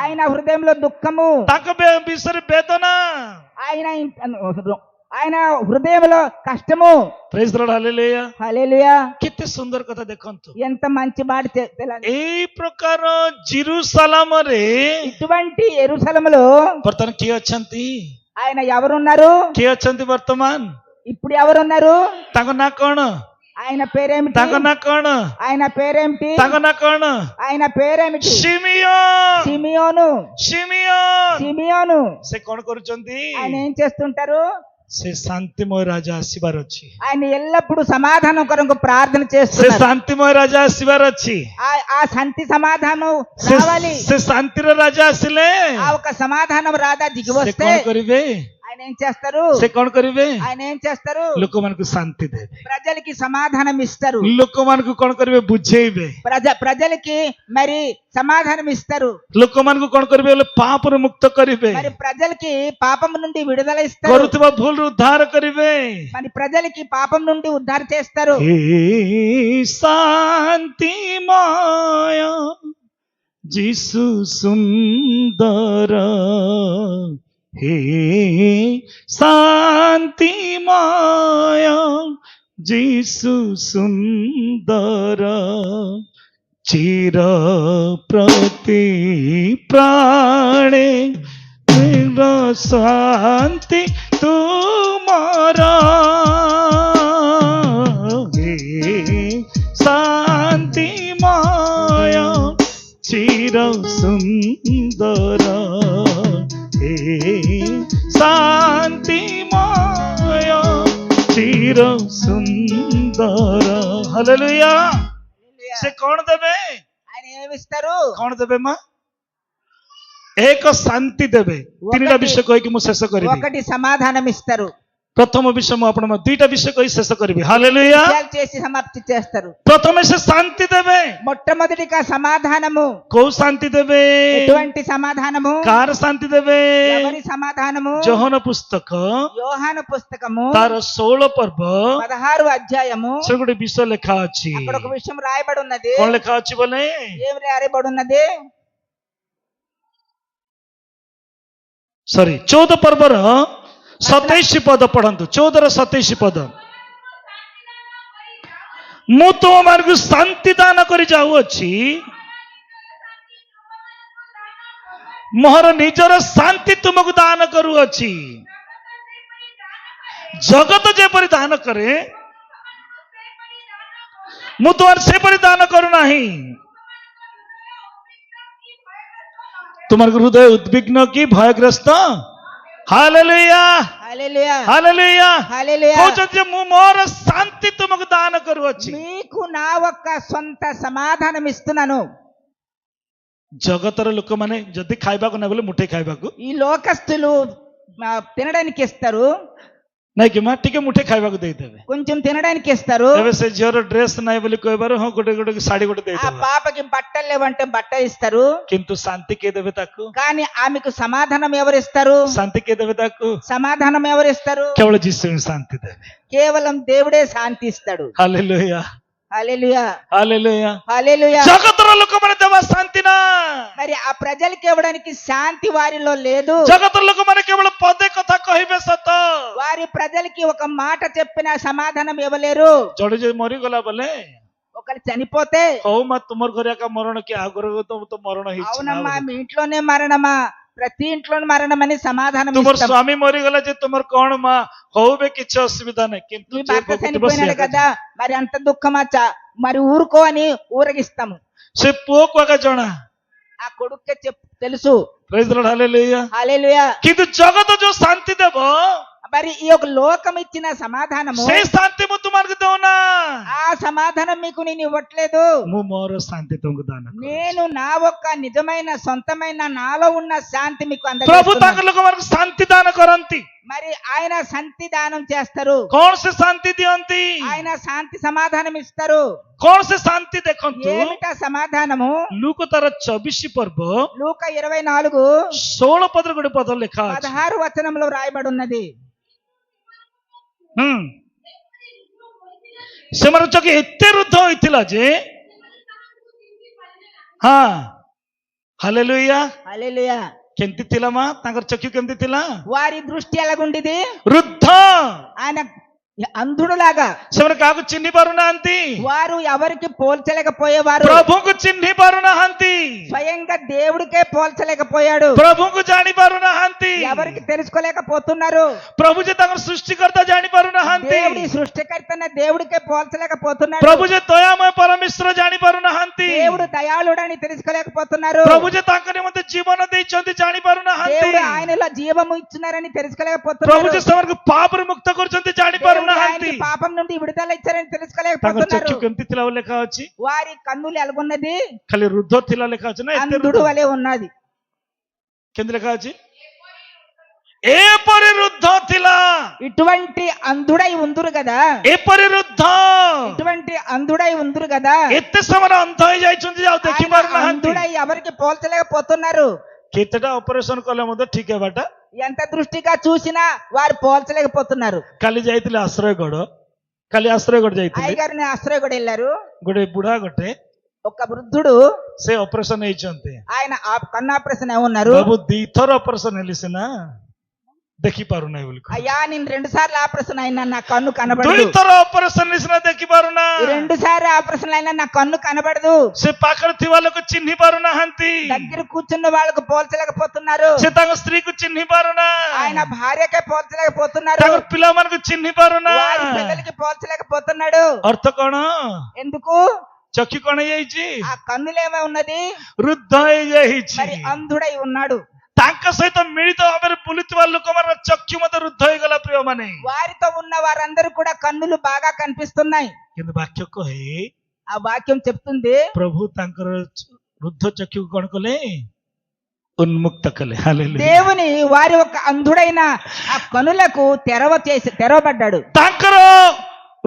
ఆయన హృదయంలో దుఃఖము, ତାଙ୍କ ବିଷୟରେ ବେଦନା। ఆయన హృదయంలో కష్టము। ప్రైజ్ ది లార్డ్, హల్లెలూయా హల్లెలూయా। କେତେ ସୁନ୍ଦର କଥା ଦେଖନ୍ତୁ। ఎంత మంచి మాట తెలండి। ଏଇ ପ୍ରକାର ଜେରୁସାଲାମରେ ఇటువంటి యెరూషలేములో ବର୍ତ୍ତମାନ କିଏ ଅଛନ୍ତି? ఆయన ఎవరున్నారు? କିଏ ଅଛନ୍ତି ବର୍ତ୍ତମାନ? ఇప్పుడు ఎవరున్నారు? ତାଙ୍କ ନାଁ କଣ? ఆయన పేరేమిటి? ତାଙ୍କ ନାଁ କଣ? ఆయన పేరేమిటి? ତାଙ୍କ ନାଁ କଣ? ఆయన పేరేమిటి? ସିମିయోନ। సిమియోను। ସିମିయోନ। సిమియోను। ସେ କଣ କରୁଛନ୍ତି? ఆయన ఏం చేస్తుంటారు? ସେ ଶାନ୍ତିମୟ ରାଜା ଆସିବାର ଅଛି। ఆయన ఎల్లప్పుడూ సమాధానం కొరకు ప్రార్థన ସେ చేస్తున్నారు। ଶାନ୍ତିମୟ ରାଜା ଆସିବାର ଅଛି। ఆ శాంతి సమాధానం ସେ రావాలి। ସେ ଶାନ୍ତିର ରାଜା ଆସିଲେ ఆ ఒక సమాధానం రాదా దిగి ସେ వస్తే କଣ କରିବେ? ఆయన ఏం చేస్తారు? ସେ କଣ କରିବେ? ఆయన ఏం చేస్తారు? ଲୋକମାନଙ୍କୁ ଶାନ୍ତି ଦେବେ। ప్రజలకి సమాధానం ఇస్తారు। ଲୋକମାନଙ୍କୁ କଣ କରିବେ? ବୁଝେଇବେ। ప్రజలకి మరి సమాధానం ఇస్తారు। ଲୋକମାନଙ୍କୁ କଣ କରିବେ? ବୋଲେ ପାପରୁ ମୁକ୍ତ କରିବେ। మరి ప్రజలకి పాపం నుండి విడుదల ఇస్తారు। କରୁଥିବା ଭୁଲରୁ ଉଦ୍ଧାର କରିବେ। మరి ప్రజలకి పాపం నుండి ఉద్ధార చేస్తారు। ହେ ଶାନ୍ତିମୟ ଯୀଶୁ ସୁନ୍ଦର, ହେ ଶାନ୍ତିମୟ ଯୀଶୁ ସୁନ୍ଦର, ଚିର ପ୍ରତି ପ୍ରାଣେ ଶାନ୍ତି ତୁମର, ହେ ଶାନ୍ତିମୟ ଚିର ସୁନ୍ଦର, ହେ ଶାନ୍ତିମୟ ଚିର ସୁନ୍ଦର। ହାଲେଲୁୟା। ସେ କଣ ଦେବେ? ఆయన ఏమిస్తారు? କଣ ଦେବେ ମା? ଏକ ଶାନ୍ତି ଦେବେ। ତିନିଟା ବିଷୟ କହିକି ମୁଁ ଶେଷ କରିବି। ఒకటి సమాధానం ఇస్తారు। ପ୍ରଥମ ବିଷୟ ମୁଁ ଆପଣ ଦୁଇଟା ବିଷୟ କହି ଶେଷ କରିବି। ହାଲେଲୁୟା। విషయాలు చేసి సమాప్తి చేస్తారు। ପ୍ରଥମେ ସେ ଶାନ୍ତି ଦେବେ। మొట్టమొదటిగా సమాధానము। କୋଉ ଶାନ୍ତି ଦେବେ? ఎటువంటి సమాధానము? କାର ଶାନ୍ତି ଦେବେ? ఎవరి సమాధానము? ଯୋହନ పుస్తକ యోహాను పుస్తకము ତାର 16 ପର୍ବ 16 అధ్యాయము ସେ ଗୋଟେ ବିଷୟ ଲେଖା ଅଛି। అక్కడ ఒక విషయం రాయబడి ఉన్నది। କଣ ଲେଖା ଅଛି ବୋଲେ? ఏం రాయబడి ఉన్నది? 14 ପର୍ବର 27 ପଦ ପଢନ୍ତୁ। 14ର 27 ପଦ। ମୁଁ ତୁମମାନଙ୍କୁ ଶାନ୍ତି ଦାନ କରି ଯାଉଅଛି, ମୋର ନିଜର ଶାନ୍ତି ତୁମକୁ ଦାନ କରୁଅଛି। ଜଗତ ଯେପରି ଦାନ କରେ ମୁଁ ତୁମର ସେପରି ଦାନ କରୁନାହିଁ। ତୁମର ହୃଦୟ ଉଦ୍ବିଗ୍ନ କି ଭୟଗ୍ରସ୍ତ? ହାଲେଲୁୟା హల్లెలూయా ହାଲେଲୁୟା। హల్లెలూయా। କହୁଛନ୍ତି ଯେ ମୁଁ ମୋର ଶାନ୍ତି ତୁମକୁ ଦାନ କରୁଅଛି। మీకు నా ఒక్క సొంత సమాధానం ఇస్తున్నాను। ଜଗତର ଲୋକମାନେ ଯଦି ଖାଇବାକୁ ନେବେ ବୋଲେ ମୁଠେ ଖାଇବାକୁ ఈ లోకస్తులు తినడానికి ఇస్తారు। ନାଇଁ କି ମା ଟିକେ ମୁଠେ ଖାଇବାକୁ ଦେଇଦେବେ। కొంచెం తినడానికి ఇస్తారు। ଏବେ ସେ ଝିଅର ଡ୍ରେସ ନାହିଁ ବୋଲି କହିବାରୁ ହଁ ଗୋଟେ ଶାଢୀ ଗୋଟେ ఆ ଦେଇଦେବେ। పాపకి బట్టలు లేవంటే బట్ట ఇస్తారు। କିନ୍ତୁ ଶାନ୍ତି କିଏ ଦେବେ ତାକୁ? కానీ ఆమెకు సమాధానం ఎవరు ఇస్తారు? ଶାନ୍ତି କିଏ ଦେବେ ତାକୁ? సమాధానం ఎవరు ఇస్తారు? କେବଳ ଯୀଶୁ ହିଁ ଶାନ୍ତି ଦେବେ। కేవలం దేవుడే శాంతి ఇస్తాడు। ହାଲେଲୁୟା హల్లెలూయా ହାଲେଲୁୟା హల్లెలూయా ଜଗତର ଲୋକମାନେ ଦେବା ଶାନ୍ତି ନା మరి ఆ ప్రజలకి ఇవ్వడానికి శాంతి వారిలో లేదు. ଜଗତର ଲୋକମାନେ କେବଳ ପଦେ କଥା କହିବେ ସତ వారి ప్రజలకి ఒక మాట చెప్పిన సమాధానం ఇవ్వలేరు. ଜଣେ ଯଦି ମରିଗଲା ବୋଲେ ఒకరు చనిపోతే ହଉ ମା ତୁମର ଘରେ ଏକା ମରଣ କି ଆଉ ଘର ତ ମରଣ ହେଇଛି అవునమ్మా మీ ఇంట్లోనే మరణమా, ప్రతి ఇంట్లోనే మరణం అని సమాధానం ତୁମର ఇస్తాం. ସ୍ୱାମୀ ମରିଗଲା ଯେ ତୁମର କଣ ମା ହଉ ବେ କିଛି ଅସୁବିଧା ନାହିଁ କିନ୍ତୁ మీ ଯେ భర్త ଭୋଗୁଥିବ చనిపోయినాడు ସେ కదా, మరి అంత దుఃఖమా మరి ఊరుకో అని ఊరగిస్తాము. ସେ ପୁଅକୁ ଆକା ଜଣା ఆ కొడుక్కే తెలుసు. ପ୍ରେଜ୍ ଦ ଲର୍ଡ ହାଲେଲୁୟା హల్లెలూయా କିନ୍ତୁ ଜଗତ ଯୋଉ ଶାନ୍ତି ଦେବ మరి ఈ యొక్క లోకం ఇచ్చిన సమాధానము, ସେଇ ଶାନ୍ତି ମୁଁ ତୁମକୁ ଦଉନା ఆ సమాధానం మీకు నేను ఇవ్వట్లేదు. ମୁଁ ମୋର ଶାନ୍ତି ତୁମକୁ ଦାନ କରୁଛି। నేను నా ఒక్క నిజమైన సొంతమైన నాలో ఉన్న శాంతి మీకు ପ୍ରଭୁ అందజేస్తున్నాను. ତାଙ୍କ ଲୋକମାନଙ୍କୁ ଶାନ୍ତି ଦାନ କରନ୍ତି మరి ఆయన శాంతి దానం చేస్తారు. କଣ ସେ ଶାନ୍ତି ଦିଅନ୍ତି ఆయన శాంతి సమాధానం ఇస్తారు. କଣ ସେ ଶାନ୍ତି ଦେଖନ୍ତୁ ఏమిటా సమాధానము? ଲୁକ ତାର 24 ପର୍ବ లూకా 24 16 ପଦରେ ଗୋଟେ ପଦ ଲେଖା ଅଛି 16 వచనంలో రాయబడి ఉన్నది. ସେମାନେ ଚକି ଏତେ ରୁଦ୍ଧ ହୋଇଥିଲା ଯେ ହଁ ହାଲେଲୁୟା హల్లెలూయా କେମିତି ଥିଲା ମା ତାଙ୍କର ଚକ୍ଷୁ କେମିତି ଥିଲା వారి దృష్టి ఎలాగుండిది? ରୁଦ୍ଧ ఆయన అంధుడులాగా. ସେମାନେ କାହାକୁ ଚିହ୍ନି ପାରୁନାହାନ୍ତି వారు ఎవరికి పోల్చలేకపోయేవారు. ପ୍ରଭୁଙ୍କୁ ଚିହ୍ନି ପାରୁନାହାନ୍ତି స్వయంగా దేవుడికే పోల్చలేకపోయాడు. ପ୍ରଭୁଙ୍କୁ ଜାଣି ପାରୁନାହାନ୍ତି ఎవరికి తెలుసుకోలేకపోతున్నారు. ପ୍ରଭୁ ଯେ ତାଙ୍କର ସୃଷ୍ଟିକର୍ତ୍ତା ଜାଣି ପାରୁନାହାନ୍ତି దేవుడి సృష్టికర్తన దేవుడికే పోల్చలేకపోతున్నాడు. ପ୍ରଭୁ ଯେ ଦୟାମୟ ପରମେଶ୍ୱର ଜାଣି ପାରୁନାହାନ୍ତି దేవుడు దయాళుడని తెలుసుకోలేకపోతున్నారు. ପ୍ରଭୁ ଯେ ତାଙ୍କ ନିମନ୍ତେ ଜୀବନ ଦେଇଛନ୍ତି ଜାଣି ପାରୁନାହାନ୍ତି దేవుడు ఆయనలో జీవము ఇచ్చినారని ପ୍ରଭୁ తెలుసుకోలేకపోతున్నారు. ଯେ ସେମାନଙ୍କୁ ପାପରୁ ମୁକ୍ତ କରୁଛନ୍ତି ଜାଣି దేవుడు ପାରୁନାହାନ୍ତି ఆయనకి పాపం నుండి విడుదల ఇచ్చారని ତାଙ୍କ తెలుసుకోలేకపోతున్నారు. ଚକ୍ଷୁ କେମିତି ଥିଲା ବୋଲି ଲେଖା ଅଛି వారి కన్నులు ఎలాగున్నది? ଖାଲି ରୁଦ୍ଧ ଥିଲା ଲେଖା ଅଛି ନା ଏତେ అంధుడు ରୁଦ୍ଧ వలె ఉన్నది. କେମିତି ଲେଖା ଅଛି ଏପରି ରୁଦ୍ଧ ଥିଲା ఇటువంటి అంధుడై ఉందురు కదా, ଏପରି ରୁଦ୍ଧ ఇటువంటి అంధుడై ఉందురు కదా. ଏତେ ସେମାନେ ଅନ୍ଧ ହେଇଯାଇଛନ୍ତି ଯେ ଆଉ ଦେଖି ఆయన ପାରୁନାହାନ୍ତି అంధుడై ఎవరికి పోల్చలేకపోతున్నారు. କେତେଟା ଅପରେସନ କଲେ ମଧ୍ୟ ଠିକ ହେବାଟା ఎంత దృష్టిగా చూసినా వారు పోల్చలేకపోతున్నారు. କାଲି ଯାଇଥିଲେ ଆଶ୍ରୟଗଡ଼ କାଲି ଆଶ୍ରୟଗଡ଼ ଯାଇଥିଲେ అయ్యగారిని ఆశ్రయ కూడా వెళ్ళారు. ଗୋଟେ ବୁଢା ଗୋଟେ ఒక వృద్ధుడు ସେ ଅପରେସନ ହେଇଛନ୍ତି ఆయన కన్ను ఆపరేషన్ అయి ఉన్నారు. ବାବୁ ଦିଥର ଅପରେସନ ହେଲି ସିନା ଦେଖି ପାରୁନାହିଁ ବୋଲି କହିଲେ। అయ్యా నేను 2 సార్లు ఆపరేషన్ అయినా నా కన్ను కనబడదు. ଦୁଇଥର ଅପରେସନ ହେଲି ସିନା ଦେଖି ପାରୁନା 2 సార్లు ఆపరేషన్ అయినా నా కన్ను కనబడదు. ସେ ପାଖରେ ଥିବା ଲୋକ ଚିହ୍ନି ପାରୁନାହାନ୍ତି దగ్గర కూర్చున్న వాళ్ళకు పోల్చలేకపోతున్నారు. ସେ ତାଙ୍କ ସ୍ତ୍ରୀକୁ ଚିହ୍ନି ପାରୁନା ఆయన భార్యకే పోల్చలేకపోతున్నారు. ତାଙ୍କ పిଲାମାନଙ୍କୁ ଚିହ୍ନି ପାରୁନା వారి పిల్లలకి పోల్చలేకపోతున్నాడు. ଅର୍ଥ କଣ ఎందుకు? ଚକ୍ଷୁ କଣ ହେଇଯାଇଛି ఆ కన్నులేమో ఉన్నది, ରୁଦ୍ଧ ହେଇଯାଇଛି మరి అంధుడై ఉన్నాడు. ତାଙ୍କ ସହିତ ମିଳିତ ଭାବରେ ବୁଲୁଥିବା ଲୋକମାନଙ୍କ ଚକ୍ଷୁ ମଧ୍ୟ ରୁଦ୍ଧ ହେଇଗଲା ପ୍ରିୟ ମାନେ వారితో ఉన్న వారందరూ కూడా కన్నులు బాగా కనిపిస్తున్నాయి. କିନ୍ତୁ ବାକ୍ୟ କହେ ఆ వాక్యం చెప్తుంది ପ୍ରଭୁ ତାଙ୍କର ରୁଦ୍ଧ ଚକ୍ଷୁକୁ କଣ କଲେ ଉନ୍ମୁକ୍ତ କଲେ ହାଲେଲୁୟା దేవుని వారి ఒక అంధుడైన ఆ కనులకు తెరవబడ్డాడు. ତାଙ୍କର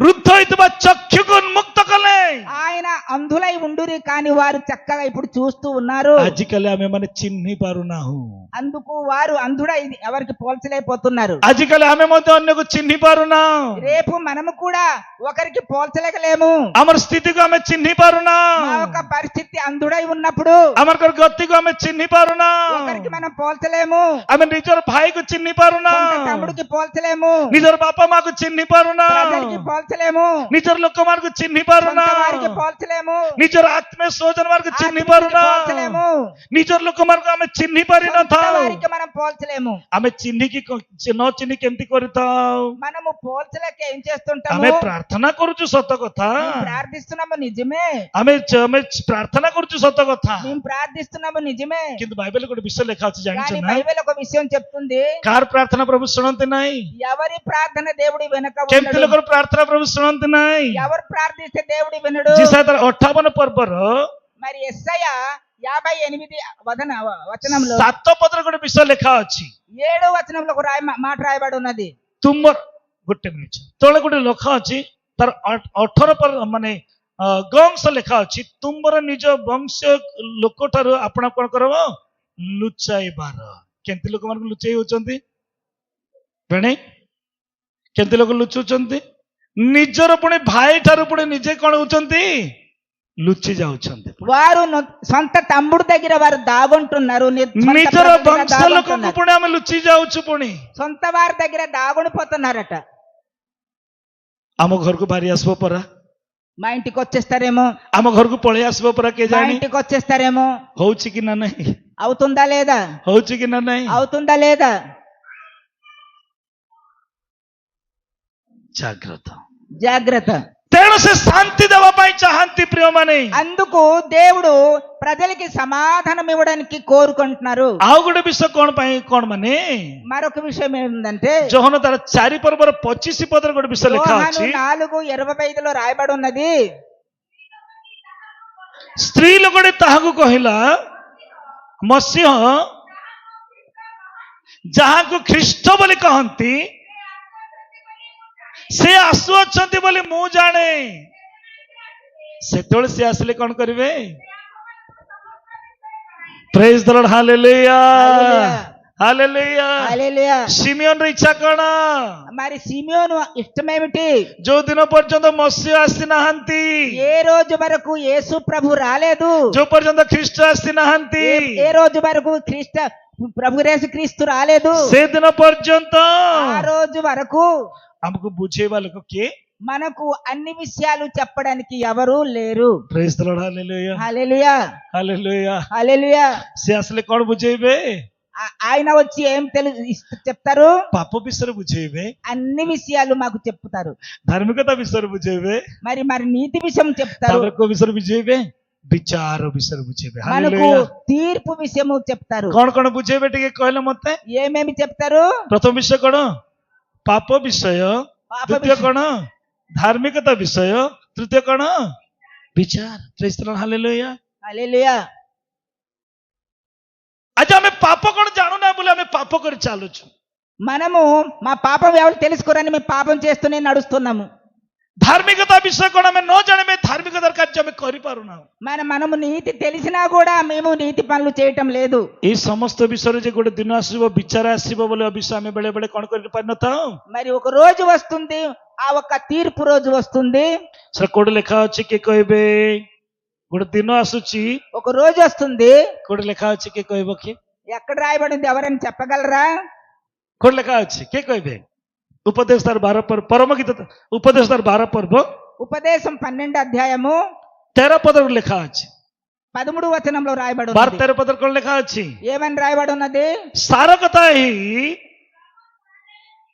ରୁଦ୍ଧ ହେଇଥିବା ଚକ୍ଷୁକୁ ଉନ୍ମୁକ୍ତ କଲେ ఆయన అంధులై ఉండురి కానీ వారు చక్కగా ఇప్పుడు చూస్తూ ఉన్నారు. ଆଜିକାଲି ଆମେ ମାନେ ଚିହ୍ନି ପାରୁନାହୁଁ అందుకు వారు అంధుడై ఎవరికి పోల్చలేకపోతున్నారు. ଆଜିକାଲି ଆମେ ମଧ୍ୟ ଅନ୍ୟକୁ ଚିହ୍ନି ପାରୁନାହୁଁ రేపు మనము కూడా ఒకరికి పోల్చలేకలేము. ଆମର ସ୍ଥିତିକୁ ଆମେ ଚିହ୍ନି మా ପାରୁନାହୁଁ ఒక పరిస్థితి అంధుడై ఉన్నప్పుడు ଆମର ଗତିକୁ ଆମେ ଚିହ୍ନି ପାରୁନାହୁଁ ఒకరికి మనం పోల్చలేము. ଆମେ ନିଜର ଭାଇକୁ ଚିହ୍ନି ପାରୁନା సొంత తమ్ముడికి పోల్చలేము. ନିଜର ବାପା ମାକୁ ଚିହ୍ନି ପାରୁନା ప్రజలకి పోల్చలేము. ନିଜର ଲୋକମାନଙ୍କୁ ଚିହ୍ନି ପାରୁନା సొంత వారికి పోల్చలేము. ନିଜର ଆତ୍ମୀୟ ସ୍ୱଜନ ମାନଙ୍କୁ ଚିହ୍ନି ఆత్మీయులకి ପାରୁନା పోల్చలేము. ନିଜର ଲୋକମାନଙ୍କୁ ଆମେ ଚିହ୍ନି సొంత ପାରିନଥାଉ వారికి మనం పోల్చలేము. ଆମେ ଚିହ୍ନିକି ନ ଚିହ୍ନି କେମିତି କରିଥାଉ మనము పోల్చలేక ఏం చేస్తుంటాము? ଆମେ ପ୍ରାର୍ଥନା କରୁଛୁ ସତ କଥା మేము ప్రార్థిస్తున్నాము నిజమే, ଆମେ ପ୍ରାର୍ଥନା କରୁଛୁ ସତ କଥା మేము ప్రార్థిస్తున్నాము నిజమే. କିନ୍ତୁ ବାଇବେଲ ଗୋଟେ ବିଷୟ ଲେଖା ଅଛି ଜାଣିଛ కానీ ନା బైబిల్ ఒక విషయం చెప్తుంది, କାହାର ପ୍ରାର୍ଥନା ପ୍ରଭୁ ଶୁଣନ୍ତି ନାହିଁ ఎవరి ప్రార్థన దేవుడి వెనక କେମିତି ఉండడు. ଲୋକର ପ୍ରାର୍ଥନା ପ୍ରଭୁ ଶୁଣନ୍ତି ନାହିଁ ఎవరు ప్రార్థిస్తే దేవుడి వినడు. ଯିଶା ତାର 58 ପର୍ବର మరి యెషయా 58 వచనంలో 7 ପଦରେ ଗୋଟେ ବିଷୟ ଲେଖା ଅଛି 7 వచనంలో ఒక మాట రాయబడి ఉన్నది. ତୁମର ଗୋଟେ ମିନିଟ ତଳେ ଗୋଟେ ଲେଖା ଅଛି ତାର 18 ମାନେ ଗଂଶ ଲେଖା ଅଛି ତୁମର ନିଜ ବଂଶ ଲୋକଠାରୁ ଆପଣ କଣ କରିବ ଲୁଚାଇବାର କେମିତି ଲୋକମାନଙ୍କୁ ଲୁଚେଇ ହଉଛନ୍ତି ବେଣେ କେମିତି ଲୋକ ଲୁଚୁଛନ୍ତି ନିଜର ପୁଣି ଭାଇ ଠାରୁ ପୁଣି ନିଜେ କଣ ହଉଛନ୍ତି ଲୁଚି ଯାଉଛନ୍ତି వారు సొంత తమ్ముడు దగ్గర వారు దాగుంటున్నారు సొంత ନିଜର బ్రదర్ దగ్గర ବଂଶ ଲୋକଙ୍କୁ దాగుంటున్నారు. ପୁଣି ଆମେ ଲୁଚି ଯାଉଛୁ ପୁଣି సొంత వారి దగ్గర దాగుడిపోతున్నారట. ଆମ ଘରକୁ ବାହାରି ଆସିବ ପରା మా ఇంటికి వచ్చేస్తారేమో, ଆମ ଘରକୁ ପଳେଇ ଆସିବ ପରା କେ మా ଜାଣି ఇంటికి వచ్చేస్తారేమో. ହଉଛି କି ନା ନାହିଁ అవుతుందా లేదా? ହଉଛି କି ନା ନାହିଁ అవుతుందా లేదా? ଜାଗ୍ରତ జాగ్రత్త. ତେଣୁ ସେ ଶାନ୍ତି ଦେବା ପାଇଁ ଚାହାନ୍ତି ପ୍ରିୟମାନେ అందుకు దేవుడు ప్రజలకి సమాధానం ఇవ్వడానికి కోరుకుంటున్నారు. ଆଉ ଗୋଟେ ବିଷୟ କଣ ପାଇଁ କଣ ମାନେ మరొక విషయం ఏంటంటే ଯୋହନ ତାର 4 ପର୍ବର 25 ପଦରେ ଗୋଟେ ବିଷୟ ଲେଖା యోహాను ଅଛି 4:25లో రాయబడి ఉన్నది. ସ୍ତ୍ରୀ ଲୋକଟି ତାହାକୁ କହିଲା ମସିହ ଯାହାକୁ ଖ୍ରୀଷ୍ଟ ବୋଲି କହନ୍ତି ସେ ଆସୁଅଛନ୍ତି ବୋଲି ମୁଁ ଜାଣେ। ସେତେବେଳେ ସେ ଆସିଲେ କଣ କରିବେ? ପ୍ରେଜ୍ ଦ ଲର୍ଡ, ହାଲେଲୁୟା ହାଲେଲୁୟା। హల్లెలూయా. ସିମିଓନର ଇଚ୍ଛା କଣ? మరి సిమియోను ఇష్టమేమిటి? ଯୋଉ ଦିନ పର୍ଯ୍ୟନ୍ତ ମସିହ ଆସିନାହାନ୍ତି, ఏ రోజు వరకు యేసు ప్రభు రాలేదు, ଯୋଉ పର୍ଯ୍ୟନ୍ତ ଖ୍ରୀଷ୍ଟ ଆସିନାହାନ୍ତି, ఏ రోజు వరకు ప్రభు యేసు క్రీస్తు రాలేదు, ସେଦିନ పର୍ଯ୍ୟନ୍ତ ఆ రోజు వరకు ଆମକୁ ବୁଝେଇବା ଲୋକ କିଏ? మనకు అన్ని విషయాలు చెప్పడానికి ఎవరు లేరు. ప్రైజ్ ద లార్డ్, హల్లెలూయా హల్లెలూయా హల్లెలూయా। హల్లెలూయా. ସେ ଆସିଲେ କଣ ବୁଝେଇବେ? ఆయన వచ్చి ఏం చెప్తారు? ପାପ ବିଷୟରେ ବୁଝେଇବେ, అన్ని విషయాలు మాకు చెప్తారు. ଧାର୍ମିକତା ବିଷୟରେ ବୁଝେଇବେ, మరి మరి నీతి విషయం చెప్తారు, ତାପରେ କୋଉ ବିଷୟରେ ବୁଝେଇବେ? ବିଚାର ବିଷୟରେ ବୁଝେଇବେ। మనకు ହାଲେଲୁୟା। తీర్పు విషయము చెప్తారు. କଣ କଣ ବୁଝେଇବେ ଟିକେ କହିଲେ ମତେ? ఏమేమి చెప్తారు? ପ୍ରଥମ ବିଷୟ କଣ? ପାପ ବିଷୟ। పాప ଦ୍ୱିତୀୟ କଣ? ଧାର୍ମିକତା ବିଷୟ। ତୃତୀୟ କଣ? ବିଚାର। ପ୍ରେଜ୍ ଦ ଲର୍ଡ, ହାଲେଲୁୟା। హల్లెలూయా. ଆଜି ଆମେ ପାପ କଣ ଜାଣୁନା ବୋଲି ଆମେ ପାପ କରି ଚାଲୁଛୁ। మనము మా పాపం ఎవరు తెలుసుకోరని మేము పాపం చేస్తూనే నడుస్తున్నాము. ଧାର୍ମିକତା ବିଷୟ କଣ ଆମେ ନ ଜାଣିବେ ଧାର୍ମିକତାର କାର୍ଯ୍ୟ ଆମେ କରିପାରୁନାହୁଁ। మనము నీతి తెలిసినా కూడా మేము నీతి పనులు చేయటం లేదు. ଏଇ ସମସ୍ତ ବିଷୟରେ ଯେ ଗୋଟେ ଦିନ ଆସିବ ବିଚାର ଆସିବ ବୋଲି ବିଷୟ ଆମେ ବେଳେ ବେଳେ କଣ କରିପାରିନଥାଉ। మరి ఒక రోజు వస్తుంది, ఆ ఒక్క తీర్పు రోజు వస్తుంది. ସେଟା କୋଉଠି ଲେଖା ଅଛି କିଏ କହିବେ? ଗୋଟେ ଦିନ ଆସୁଛି, ఒక రోజు వస్తుంది. କୋଉଠି ଲେଖା ଅଛି କିଏ କହିବ କି? ఎక్కడ రాయబడింది ఎవరైనా చెప్పగలరా? କୋଉଠି ଲେଖା ଅଛି କିଏ କହିବେ? ଉପଦେଶ ତାର 12 ପର୍ବ, ପରମ ଗୀତ ଉପଦେଶ ତାର 12 ପର୍ବ ఉపదేశం 12వ అధ్యాయము 13 ପଦରେ ଲେଖା ଅଛି। 13వ వచనంలో రాయబడి 12 ఉన్నది. 13 పଦରେ କଣ ଲେଖା ଅଛି? ఏమని రాయబడి ఉన్నది? ସାର କଥା ଏହି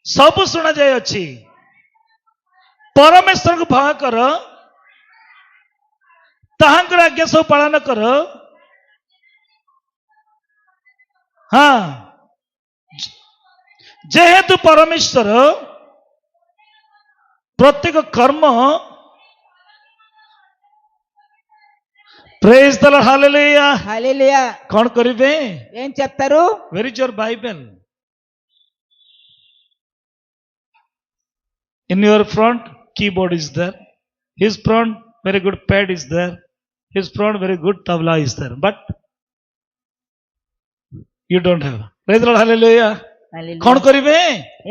ସବୁ ଶୁଣା ଯାଇଅଛି, ପରମେଶ୍ୱରଙ୍କୁ ଭୟ କର, ତାହାଙ୍କର ଆଜ୍ଞା ସବୁ ପାଳନ କର। ହଁ, ଯେହେତୁ ପରମେଶ୍ୱର ପ୍ରତ୍ୟେକ କର୍ମ ପ୍ରେଜ୍ ଦ ଲର୍ଡ, ହାଲେଲୁୟା। హల్లెలూయా. କଣ କରିବେ? ఏం చెప్తారు? Where is your Bible? In your front, keyboard is there. His front, very good pad is there. His front, very good tabla is there. But you don't have. Praise the Lord, hallelujah. କଣ କରିବେ?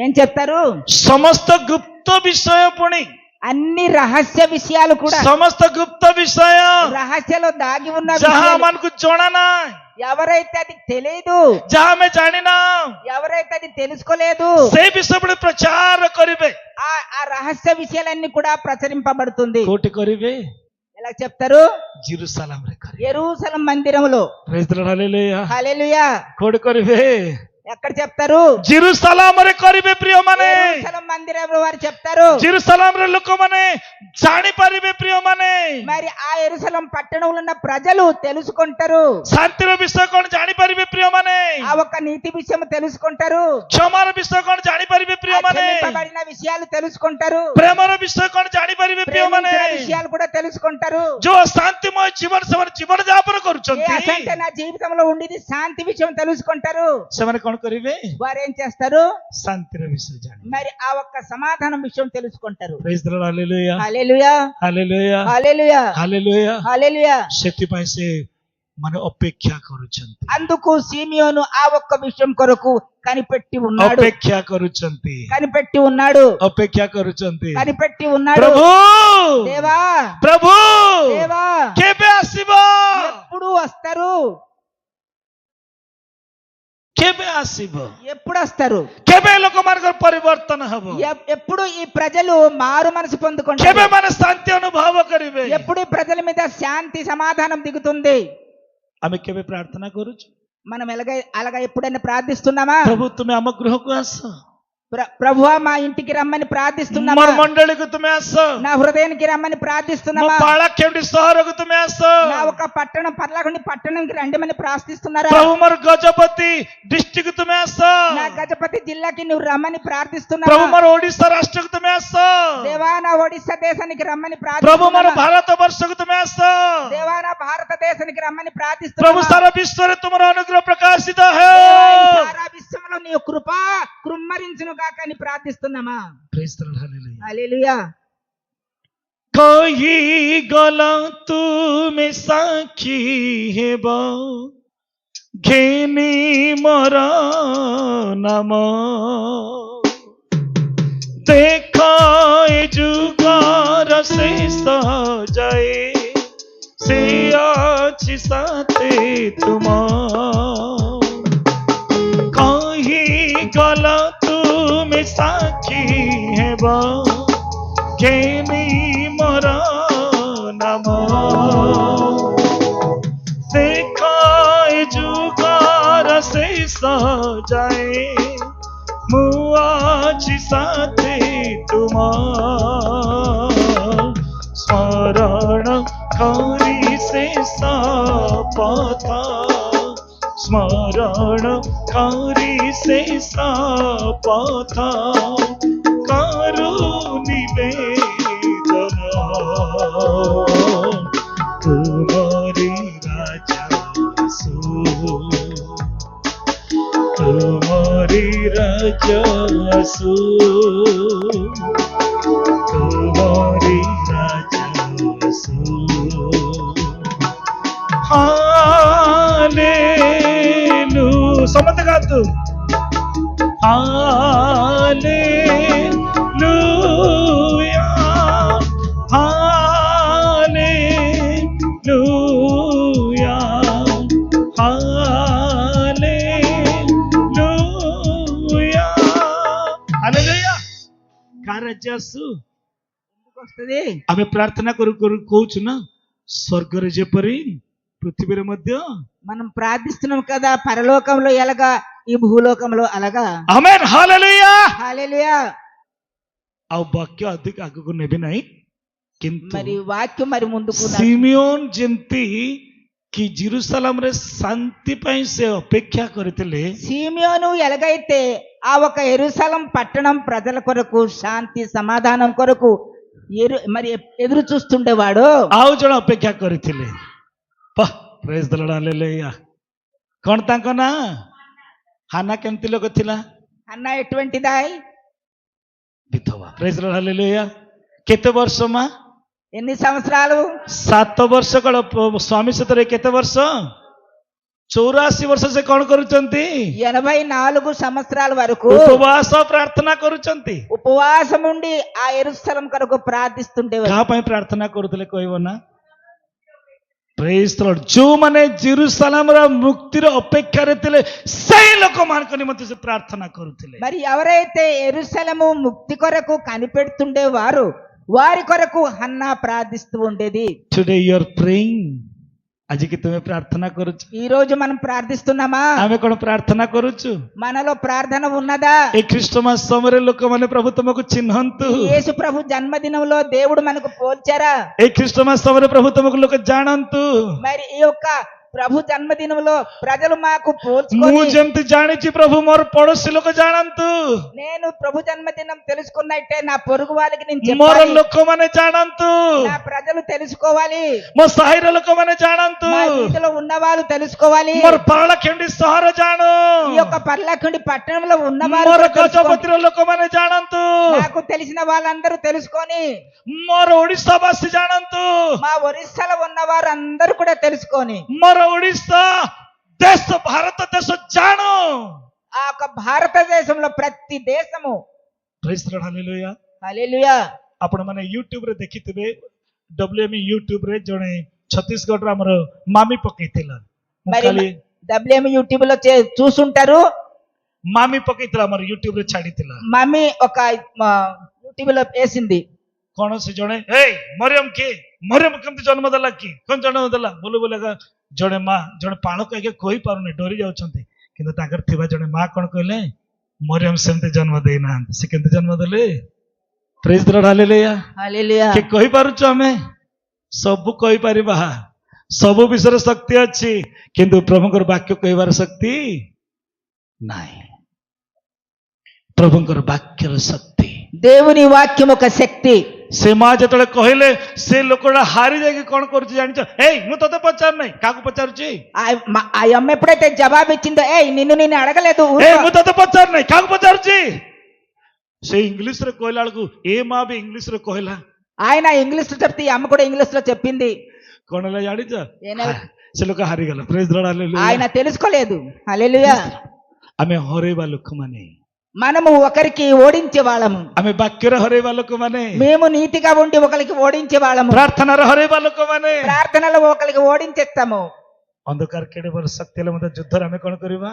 ఏం చెప్తారు? ସମସ୍ତ ଗୁପ୍ତ ବିଷୟ ପୁଣି అన్ని రహస్య విషయాలు కూడా, ସମସ୍ତ ଗୁପ୍ତ ବିଷୟ రహస్యలో దాగి ఉన్న ଯାହା విషయాలు, ଆମମାନଙ୍କୁ ଜଣା ନାହିଁ, ఎవరైతే అది తెలియదు, ଯାହା ଆମେ ଜାଣିନାହୁଁ, ఎవరైతే అది తెలుసుకోలేదు, ସେ ବିଷୟ ପୁଣି ପ୍ରଚାର କରିବେ। ఆ రహస్య విషయాలన్నీ కూడా ప్రచురింపబడుతుంది. କୋଉଠି କରିବେ? ఎలా చెప్తారు? జెరూసలంରେ କରିବେ। యెరూషలేం మందిరములో. ప్రైజ్ ద లార్డ్, హల్లెలూయా। హల్లెలూయా. କୋଉଠି କରିବେ? ఎక్కడ చెప్తారు? ଜେରୁସାଲାମରେ କରିବେ ପ୍ରିୟମାନେ। యెరూషలేం మందిరంలో వారు చెప్తారు. ଜେରୁସାଲାମରେ ଲୋକମାନେ ଜାଣିପାରିବେ ପ୍ରିୟମାନେ। మరి ఆ యెరూషలేం పట్టణంలో ఉన్న ప్రజలు తెలుసుకుంటారు. ଶାନ୍ତିର ବିଷୟ କଣ ଜାଣିପାରିବେ ପ୍ରିୟମାନେ। ఆ ఒక్క నీతి విషయం తెలుసుకుంటారు. କ୍ଷମାର ବିଷୟ କଣ ଜାଣିପାରିବେ ఆ ପ୍ରିୟମାନେ। క్షమింపబడిన విషయాలు తెలుసుకుంటారు. ପ୍ରେମର ବିଷୟ କଣ ଜାଣିପାରିବେ ପ୍ରିୟମାନେ। ప్రేమించిన విషయాలు కూడా తెలుసుకుంటారు. ଯୋଉ ଶାନ୍ତିମୟ ଜୀବନ ସେମାନେ ଜୀବନ ଯାପନ ఏ କରୁଛନ୍ତି, అశాంతి నా జీవితంలో ఉండేది శాంతి విషయం తెలుసుకుంటారు. ସେମାନେ କଣ କରିବେ? వారు ఏం చేస్తారు? ଶାନ୍ତିର ବିଷୟ ଜାଣିବେ। మరి ఆ ఒక్క సమాధానం విషయం తెలుసుకుంటారు. ପ୍రైజ్ ద ଲାର୍ଡ, ହାଲେଲୁୟା హల్లెలూయా. ହାଲେଲୁୟା హల్లెలూయా. ହାଲେଲୁୟା। హల్లెలూయా. ସେଥିପାଇଁ ସେ ମାନେ ଅପେକ୍ଷା କରୁଛନ୍ତି, అందుకు సిమియోను ఆ ఒక్క విషయం కొరకు కనిపెట్టి ఉన్నాడు, ଅପେକ୍ଷା କରୁଛନ୍ତି, కనిపెట్టి ఉన్నాడు, ଅପେକ୍ଷା କରୁଛନ୍ତି। కనిపెట్టి ఉన్నాడు. ପ୍ରଭୁ దేవా, ପ୍ରଭୁ దేవా, କେବେ ଆସିବ, ఎప్పుడు వస్తారు, କେବେ ଆସିବ, ఎప్పుడు వస్తారు, କେବେ ଲୋକମାନଙ୍କର ପରିବର୍ତ୍ତନ ହବ, ఎప్పుడు ఈ ప్రజలు మారు మనసు କେବେ పొందుకుంటారు, ମାନେ ଶାନ୍ତି ଅନୁଭବ କରିବେ। ఎప్పుడు ఈ ప్రజల మీద శాంతి సమాధానం దిగుతుంది. ଆମେ କେବେ ପ୍ରାର୍ଥନା କରୁଛୁ, మనం అలాగా ఎప్పుడైనా ప్రార్థిస్తున్నామా? ପ୍ରଭୁ ତୁମେ ଆମ ଗୃହକୁ ଆସ, ప్రభువా మా ఇంటికి రమ్మని ప్రార్థిస్తున్నామా? ମୋର ମଣ୍ଡଳୀକୁ ତୁମେ ଆସ, నా హృదయానికి రమ్మని ମୋ ప్రార్థిస్తున్నామా? ପାଳାଖେମୁଣ୍ଡି ସହରକୁ ତୁମେ ଆସ, నా ఒక పట్టణం పర్లాకొండ పట్టణంకి రండిమని ప్రార్థిస్తున్నారా? ପ୍ରଭୁ ମୋର ଗଜପତି ଡିଷ୍ଟ୍ରିକ୍ଟ ତୁମେ ଆସ, నా గజపతి జిల్లాకి నువ్వు రమ్మని ପ୍ରଭୁ ప్రార్థిస్తున్నావా? ମୋର ଓଡ଼ିଶା ରାଷ୍ଟ୍ରକୁ ତୁମେ ଆସ, దేవా నా ఒడిశా దేశానికి రమ్మని ପ୍ରଭୁ ମୋର ప్రార్థిస్తున్నావా? ଭାରତ ବର୍ଷକୁ ତୁମେ ଆସ, దేవా నా భారతదేశానికి రమ్మని ପ୍ରଭୁ ప్రార్థిస్తున్నావా? ସାରା ବିଶ୍ୱରେ ତୁମର ଅନୁଗ୍ରହ ପ୍ରକାଶିତ దేవా, ఈ ହେଉ। సారా విశ్వంలో నీ కృప కృమ్మరించును గాక అని ప్రార్థిస్తున్నామా? Praise the Lord, hallelujah. హల్లెలూయా. कही गला तुमे साखी हेब घेनी मोर नाम देख ए जुगर शेष जाए से अछि साथे तुम कही गला तुमे साखी हेब घेनी मोर नाम देख ए जुगर शेष जाए मु अछि साथे तुम स्मरण करी शेष पथ स्मरण करी शेष पथ करू निवेदन तुम्हारी राजसु तुम्हारी राजसु तुम्हारी राजसु हालेलू समझ गा तू हालेलूया हालेलूया हालेलूया हालेलूया कारजसु ఎందుకు వస్తది? ଆମେ ପ୍ରାର୍ଥନା କରୁ କରୁ କହୁଛୁ ନା ସ୍ୱର୍ଗରେ ଯେପରି ପୃଥିବୀରେ ମଧ୍ୟ మనం ప్రార్థిస్తున్నాం కదా, పరలోకంలో ఎలాగా ఈ భూలోకంలో అలాగా. ଆମେନ୍ ହାଲେଲୁୟା। హల్లెలూయా. ଆଉ ବାକ୍ୟ ଅଧିକ ଆଗକୁ ନେବି ନାହିଁ, କିନ୍ତୁ మరి వాక్యం మరి ముందుకు ସିମିଓନ ଯେମିତି କି ଜେରୁସାଲେମରେ ଶାନ୍ତି ପାଇଁ ସେ ଅପେକ୍ଷା କରିଥିଲେ, సిమియోను ఎలాగైతే ఆ ఒక యెరూషలేం పట్టణం ప్రజల కొరకు శాంతి సమాధానం కొరకు మరి ఎదురు చూస్తుండేవాడు, ଆଉ ଜଣେ ଅପେକ୍ଷା କରିଥିଲେ। ପ୍ରେଜ୍ ଦ ଲର୍ଡ ହାଲେଲୁୟା। କଣ ତାଙ୍କ ନାଁ? ହାନା କେମିତି ଲୋକ ଥିଲା? అన్న ఎటువంటిదాయ్? ବିଧବା। ପ୍ରେଜ୍ ଦ ଲର୍ଡ ହାଲେଲୁୟା। କେତେ ବର୍ଷ ମା? ఎన్ని సంవత్సరాలు? 7 ବର୍ଷ କାଳ ସ୍ୱାମୀ ସହିତ ରହି କେତେ ବର୍ଷ? 84 ବର୍ଷ ସେ କଣ କରୁଛନ୍ତି? 84 సంవత్సరాల వరకు ଉପବାସ ପ୍ରାର୍ଥନା କରୁଛନ୍ତି। ఉపవాసం ఉండి ఆ యెరూషలేం కొరకు ప్రార్థిస్తుండేవారు. କାହା ପାଇଁ ପ୍ରାର୍ଥନା କରୁଥିଲେ କହିବ ନା? ପ୍ରେଜ୍ ଦ ଲର୍ଡ। ଯୋଉମାନେ ଜେରୁସାଲେମର ମୁକ୍ତିର ଅପେକ୍ଷାରେ ଥିଲେ ସେଇ ଲୋକମାନଙ୍କ ନିମନ୍ତେ ସେ ପ୍ରାର୍ଥନା କରୁଥିଲେ। మరి ఎవరైతే యెరూషలేము ముక్తి కొరకు కనిపెడుతుండేవారు వారి కొరకు హన్నా ప్రార్థిస్తూ ఉండేది. Today you are praying. ଆଜିକି ତୁମେ ପ୍ରାର୍ଥନା କରୁଛ? ఈ రోజు మనం ప్రార్థిస్తున్నామా? ଆମେ କଣ ପ୍ରାର୍ଥନା କରୁଛୁ? మనలో ప్రార్థన ఉన్నదా? ଏ ଖ୍ରୀଷ୍ଟମାସ ସମୟରେ ଲୋକମାନେ ପ୍ରଭୁ ତୁମକୁ ଚିହ୍ନନ୍ତୁ। యేసు ప్రభు జన్మదినంలో దేవుడు మనకు పోల్చారా? ଏ ଖ୍ରୀଷ୍ଟମାସ ସମୟରେ ପ୍ରଭୁ ତୁମକୁ ଲୋକ ଜାଣନ୍ତୁ। మరి ఈ యొక్క ప్రభు జన్మదినంలో ప్రజలు మాకు ମୁଁ పోల్చుకొని ଯେମିତି ଜାଣିଛି ପ୍ରଭు ମୋର ପଡୋଶୀ ଲୋକ ଜାଣନ୍ତୁ, నేను ప్రభు జన్మదినం తెలుసుకున్నట్టే నా పొరుగు వాళ్ళకి నేను ମୋର చెప్పాలి, ଲୋକମାନେ ଜାଣନ୍ତୁ, నా ప్రజలు తెలుసుకోవాలి, ମୋ ସାହିର ଲୋକମାନେ ଜାଣନ୍ତୁ, మా వీధిలో ఉన్న వాళ్ళు తెలుసుకోవాలి, ମୋର ପାରଳାଖେମୁଣ୍ଡି ସହର ଜାଣୁ, ఈ యొక్క పర్లాఖండి పట్టణంలో ఉన్న వాళ్ళు ମୋର తెలుసుకోవాలి. ଗଜପତିର ଲୋକମାନେ ଜାଣନ୍ତୁ, నాకు తెలిసిన వాళ్ళందరూ తెలుసుకొని ମୋର ଓଡ଼ିଶାବାସୀ ଜାଣନ୍ତୁ, మా ఒరిస్సాలో ఉన్న వారందరూ కూడా తెలుసుకొని ମୋର ଓଡିଶା ଦେଶ ଭାରତ ଦେଶ ଜାଣ ఆ యొక్క భారతదేశంలో ప్రతి దేశము ପ୍ରେଜ୍ ଦ ଲର୍ଡ ହାଲେଲୁୟା హల్లెలూయా ଆପଣ ମାନେ ୟୁଟ୍ୟୁବ ରେ ଦେଖିଥିବେ WME ୟୁଟ୍ୟୁବ ରେ ଜଣେ ଛତିଶଗଡ଼ର ଆମର ମାମି ପକେଇଥିଲା ମୁଁ మరి କାଲି డబ్ల్యూఎం యూట్యూబ్ లో చూసుంటారు ମାମି ପକେଇଥିଲା ଆମର ୟୁଟ୍ୟୁବ ରେ ଛାଡିଥିଲା మమ్మీ ఒక యూట్యూబ్ లో వేసింది କଣ ସେ ଜଣେ ଏଇ ମରିୟମ କିଏ ମରିୟମ କେମିତି ଜନ୍ମ ଦେଲା କି କଣ ଜନ୍ମ ଦେଲା ବୋଲୁ ବୋଲେକା ଜଣେ ମା ଜଣେ ପାଳକ ଆଜ୍ଞା କହିପାରୁନି ଡରି ଯାଉଛନ୍ତି କିନ୍ତୁ ତାଙ୍କର ଥିବା ଜଣେ ମା କଣ କହିଲେ ମରିୟମ ସେମିତି ଜନ୍ମ ଦେଇନାହାନ୍ତି ସେ କେମିତି ଜନ୍ମ ଦେଲେ ପ୍ରେଜ୍ ଦ ଲର୍ଡ ହାଲେଲୁୟା హల్లెలూయా କି କହିପାରୁଛୁ ଆମେ ସବୁ କହିପାରିବା ସବୁ ବିଷୟରେ ଶକ୍ତି ଅଛି କିନ୍ତୁ ପ୍ରଭୁଙ୍କର ବାକ୍ୟ କହିବାର ଶକ୍ତି ନାହିଁ ପ୍ରଭୁଙ୍କର ବାକ୍ୟର ଶକ୍ତି దేవుని వాక్యం ఒక శక్తి ସେ ମା ଯେତେବେଳେ କହିଲେ ସେ ଲୋକଟା ହାରି ଯାଇକି କଣ କରୁଛି ଜାଣିଛ ଏଇ ମୁଁ ତତେ ପଚାରୁ ନାହିଁ କାହାକୁ పଚାରୁଛି ఆ అమ్మ ఎప్పుడైతే జవాబు ఇచ్చిందో ఏ నిన్ను అడగలేదు ఊరుకో. ଏଇ ମୁଁ ତତେ ପଚାରୁ ନାହିଁ କାହାକୁ ପଚାରୁଛି ସେ ଇଂଲିଶରେ କହିଲା ବେଳକୁ ଏ ମା ବି ଇଂଲିଶରେ କହିଲା ఆయన ఇంగ్లీష్ లో చెప్తే ఈ అమ్మ కూడా ఇంగ్లీష్ లో చెప్పింది କଣ ହେଲା ଜାଣିଛ ఏనా- ସେ ଲୋକ ହାରିଗଲା ପ୍ରେଜ୍ ଦ ଲର୍ଡ ହାଲେଲୁୟା ఆయన తెలుసుకోలేదు హల్లెలూయా ଆମେ ହରେଇବା ଲୋକମାନେ మనము ఒకరికి ఓడించే వాళ్ళము ଆମେ ବାକ୍ୟରେ ହରେଇବା ଲୋକମାନେ మేము నీతిగా ఉండి ఒకరికి ఓడించే వాళ్ళము ପ୍ରାର୍ଥନାରେ ହରେଇବା ଲୋକମାନେ ప్రార్థనలో ఒకరికి ఓడించేస్తాము ଅନ୍ଧକାର କେଡ଼େ ବଡ଼ ଶକ୍ତି ହେଲେ ମଧ୍ୟ ଯୁଦ୍ଧରେ ଆମେ କଣ କରିବା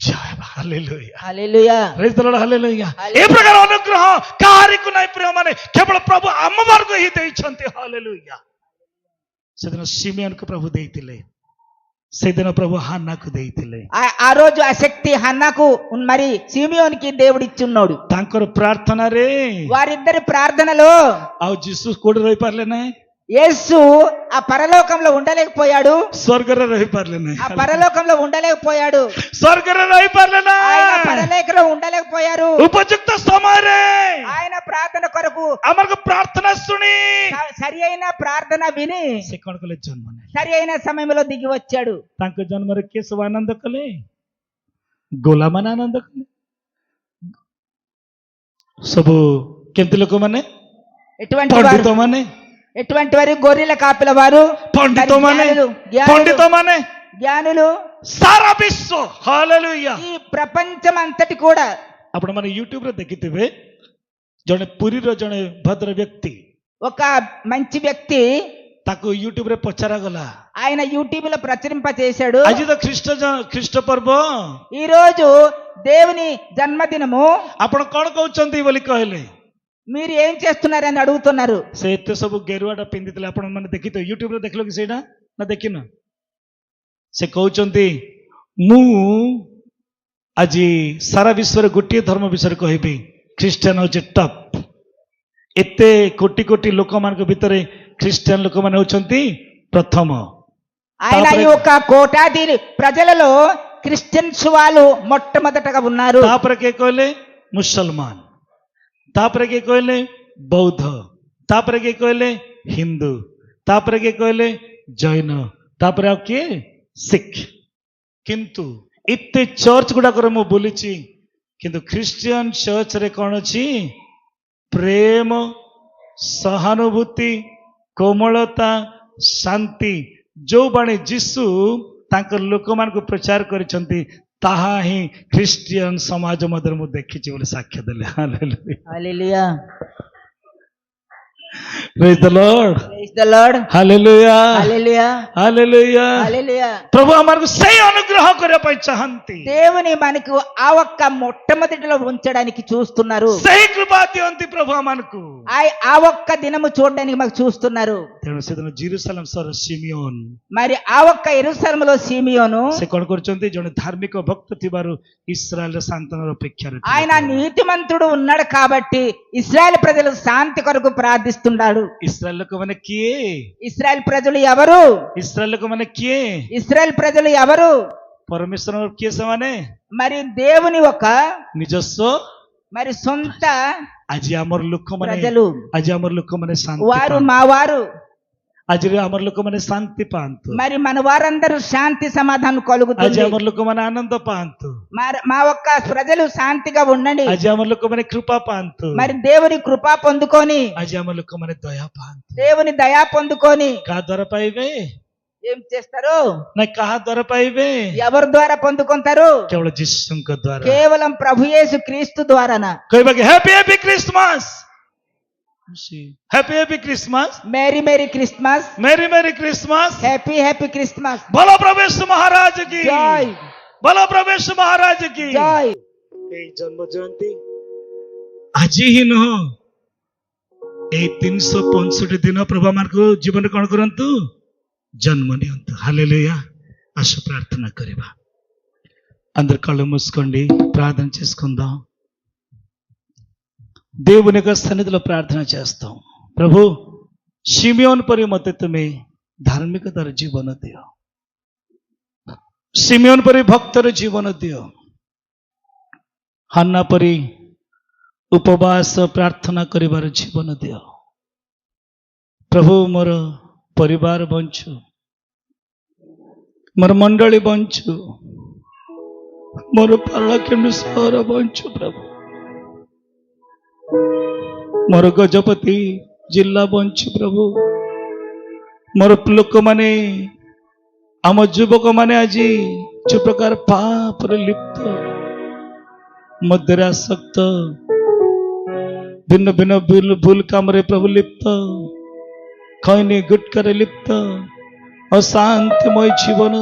ଜୟ ହାଲେଲୁୟା హల్లెలూయా ପ୍ରେଜ୍ ଦ ଲର୍ଡ ହାଲେଲୁୟା ଏ ପ୍ରକାର ଅନୁଗ୍ରହ କାହାରିକୁ ନାହିଁ ପ୍ରିୟମାନେ କେବଳ ପ୍ରଭୁ ଆମମାନଙ୍କୁ ହିଁ ଦେଇଛନ୍ତି ହାଲେଲୁୟା ସେଦିନ ସିମିୟନକୁ ପ୍ରଭୁ ଦେଇଥିଲେ ସେଦିନ ପ୍ରଭୁ ହାନ୍ନାକୁ ଦେଇଥିଲେ ఆ రోజు ఆ శక్తి హన్నాకు మరి సిమియోనికి దేవుడు ఇచ్చున్నాడు ତାଙ୍କର ପ୍ରାର୍ଥନାରେ వారిద్దరి ప్రార్థనలో ଆଉ ଯୀଶୁ କୋଉଠି ରହିପାରିଲେ ନାହିଁ యేసు ఆ పరలోకంలో ఉండలేకపోయాడు ସ୍ୱର୍ଗରେ ରହିପାରିଲେ ନାହିଁ ఆ పరలోకంలో ఉండలేకపోయాడు ସ୍ୱର୍ଗରେ ରହିପାରିଲେ ఆయన ନାହିଁ పరలోకంలో ఉండలేకపోయారు ଉପଯୁକ୍ତ ସମୟରେ ఆయన ప్రార్థన కొరకు ଆମର ପ୍ରାର୍ଥନା ଶୁଣି సరి అయిన ప్రార్థన విని ସେ କଣ କଲେ ଜନ୍ମ ନେଲେ సరి అయిన సమయంలో దిగి వచ్చాడు ତାଙ୍କ ଜନ୍ମରେ କିଏ ସବୁ ଆନନ୍ଦ କଲେ ଗୋଲାମାନେ ଆନନ୍ଦ କଲେ ସବୁ କେମିତି ଲୋକମାନେ ఎటువంటి వారు ପଣ୍ଡିତ ମାନେ ఎటువంటి వారు గొర్రెల కాపల వారు ପଣ୍ଡିତ ମାନେ జ్ఞానులు, ପଣ୍ଡିତ ମାନେ జ్ఞానులు ସାରା ବିଶ୍ୱ ହାଲେଲୁୟା ఈ ప్రపంచం అంతటి కూడా ଆପଣ ମାନେ ୟୁଟ୍ୟୁବରେ ଦେଖିଥିବେ ଜଣେ ପୁରୀର ଜଣେ ଭଦ୍ର ବ୍ୟକ୍ତି ఒక మంచి వ్యక్తి ତାକୁ ୟୁଟ୍ୟୁବରେ ପଚରାଗଲା ఆయన యూట్యూబ్ లో ప్రచురింప చేశాడు ଆଜି ତ ଖ୍ରୀଷ୍ଟ ପର୍ବ ఈ రోజు దేవుని జన్మదినము ଆପଣ କଣ କହୁଛନ୍ତି ବୋଲି କହିଲେ మీరు ఏం చేస్తున్నారని అడుగుతున్నారు ସେ ଏତେ ସବୁ ଗେରୁଆଟା ପିନ୍ଧିଥିଲେ ଆପଣ ମାନେ ଦେଖିଥିବେ ୟୁଟ୍ୟୁବରେ ଦେଖିଲ କି ସେଇଟା ନା ଦେଖିନ ସେ କହୁଛନ୍ତି ମୁଁ ଆଜି ସାରା ବିଶ୍ୱରେ ଗୋଟିଏ ଧର୍ମ ବିଷୟରେ କହିବି ଖ୍ରୀଷ୍ଟିଆନ ହଉଛି ଟପ୍ ଏତେ କୋଟି କୋଟି ଲୋକମାନଙ୍କ ଭିତରେ ଖ୍ରୀଷ୍ଟିଆନ ଲୋକମାନେ ହଉଛନ୍ତି ପ୍ରଥମ ఆయన ఈ యొక్క కోటాది ప్రజలలో క్రిస్టియన్స్ వాళ్ళు మొట్టమొదటగా ఉన్నారు ତାପରେ କିଏ କହିଲେ ମୁସଲମାନ ତାପରେ କିଏ କହିଲେ ବୌଦ୍ଧ ତାପରେ କିଏ କହିଲେ ହିନ୍ଦୁ ତାପରେ କିଏ କହିଲେ ଜୈନ ତାପରେ ଆଉ କିଏ ଶିଖ କିନ୍ତୁ ଏତେ ଚର୍ଚ୍ଚ ଗୁଡାକରେ ମୁଁ ବୁଲିଛି କିନ୍ତୁ ଖ୍ରୀଷ୍ଟିଆନ ଚର୍ଚ୍ଚରେ କଣ ଅଛି ପ୍ରେମ ସହାନୁଭୂତି କୋମଳତା ଶାନ୍ତି ଯୋଉ ବାଣୀ ଯୀଶୁ ତାଙ୍କର ଲୋକମାନଙ୍କୁ ପ୍ରଚାର କରିଛନ୍ତି ତାହା ହିଁ ଖ୍ରୀଷ୍ଟିଆନ ସମାଜ ମଧ୍ୟରେ ମୁଁ ଦେଖିଛି ବୋଲି ସାକ୍ଷ୍ୟ ଦେଲେ ହାଲେଲୁୟା హల్లెలూయా praise the Lord praise the Lord ହାଲେଲୁୟା హల్లెలూయా ହାଲେଲୁୟା హల్లెలూయా ପ୍ରଭୁ ଆମକୁ ସେଇ ଅନୁଗ୍ରହ କରିବା ପାଇଁ ଚାହାନ୍ତି దేవుని మనకు ఆ ఒక్క మొట్టమొదటిలో ఉంచడానికి చూస్తున్నారు ସେଇ କୃପା ଦିଅନ୍ତି ପ୍ରଭୁ ଆମମାନଙ୍କୁ ఆ ఒక్క దినము చూడడానికి మాకు చూస్తున్నారు ତେଣୁ ସେଦିନ ଜିରୁସାଲେମ ସହର ସିମିଓନ మరి ఆ ఒక్క యెరూషలేములో సిమియోను ସେ କଣ କରୁଛନ୍ତି ଜଣେ ଧାର୍ମିକ ଭକ୍ତ ଥିବାରୁ ଇସ୍ରାଏଲର ସାନ୍ତ୍ୱନାର ଅପେକ୍ଷାରେ ଥିଲେ। ఆయన నీతిమంతుడు ఉన్నాడు కాబట్టి ఇశ్రాయేల్ ప్రజలు శాంతి కొరకు ప్రార్థిస్తున్నాడు ଇସ୍ରାଏଲ ଲୋକମାନେ କିଏ ఇశ్రాయేల్ ప్రజలు ఎవరు ଇସ୍ରାଏଲ ଲୋକମାନେ କିଏ ఇశ్రాయేల్ ప్రజలు ఎవరు ପରମେଶ୍ୱର କିଏ ସେମାନେ మరి దేవుని ఒక ନିଜସ୍ୱ మరి సొంత ଆଜି ଆମର ଲୋକମାନେ ప్రజలు ଆଜି ଆମର ଲୋକମାନେ ଶାନ୍ତି వారు ପାଆନ୍ତୁ। మా వారు ଆଜି ଆମର ଲୋକମାନେ ଶାନ୍ତି ପାଆନ୍ତୁ మరి మన వారందరూ శాంతి సమాధానం ଆଜି కలుగుతుంది ଆମର ଲୋକମାନେ ఆనంଦ ପାଆନ୍ତୁ మా ఒక్క ప్రజలు శాంతిగా ఉండండి ଆଜି ଆମର ଲୋକମାନେ కృపା ପାଆନ୍ତୁ మరి దేవుని కృప పొందుకొని ଆଜି ଆମ ଲୋକମାନେ ଦୟା ପାଆନ୍ତୁ దేవుని దయా పొందుకొని କାହା ଦ୍ୱାରା ପାଇବେ ఏం చేస్తారు? ନା କାହା ଦ୍ୱାରା ପାଇବେ? ఎవరి ద్వారా పొందుకుంటారు? କେବଳ ଯୀଶୁଙ୍କ ଦ୍ୱାରା। కేవలం ప్రభు యేసు క్రీస్తు ద్వారానా? କହିବା କି happy happy Christmas, happy happy Christmas, merry merry Christmas, merry merry Christmas, happy happy Christmas, बोलो प्रवेश महाराज की జై, बोलो प्रवेश महाराज की జై। এই জন্ম জয়ন্তী ଆଜି ହିଁ ନୁହଁ, এই 365 ଦିନ ପ୍ରଭୁ ମାନଙ୍କୁ ଜୀବନ କଣ କରନ୍ତୁ? జన్మ నియంతు। హల్లెలూయా। ఆశ ప్రార్థన కరివా। అందరు కళ్ళు మూసుకోండి, ప్రార్థన చేసుకుందాం। దేవుని యొక్క సన్నిధిలో ప్రార్థన చేస్తాం। ప్రభు, शिमियोन परी मते तुम्हें धार्मिकतार जीवन दियो, शिमियोन परी भक्तर जीवन दियो, हन्ना परी उपवास प्रार्थना करिबार जीवन दियो। प्रभु, मोर परिवार बंचु, मोर मंडली बंचु, मोर पार्लाकेंद्र सहर बंचु। प्रभु, मोर गजपति जिला बंचु। प्रभु, मोर लोक माने आम युवक माने आज जो प्रकार पाप लिप्त, मदिरासक्त, भिन्न भिन्न भूल काम रे प्रभु लिप्त, खैनी गुटकर लिप्त, अशांतिमय जीवन।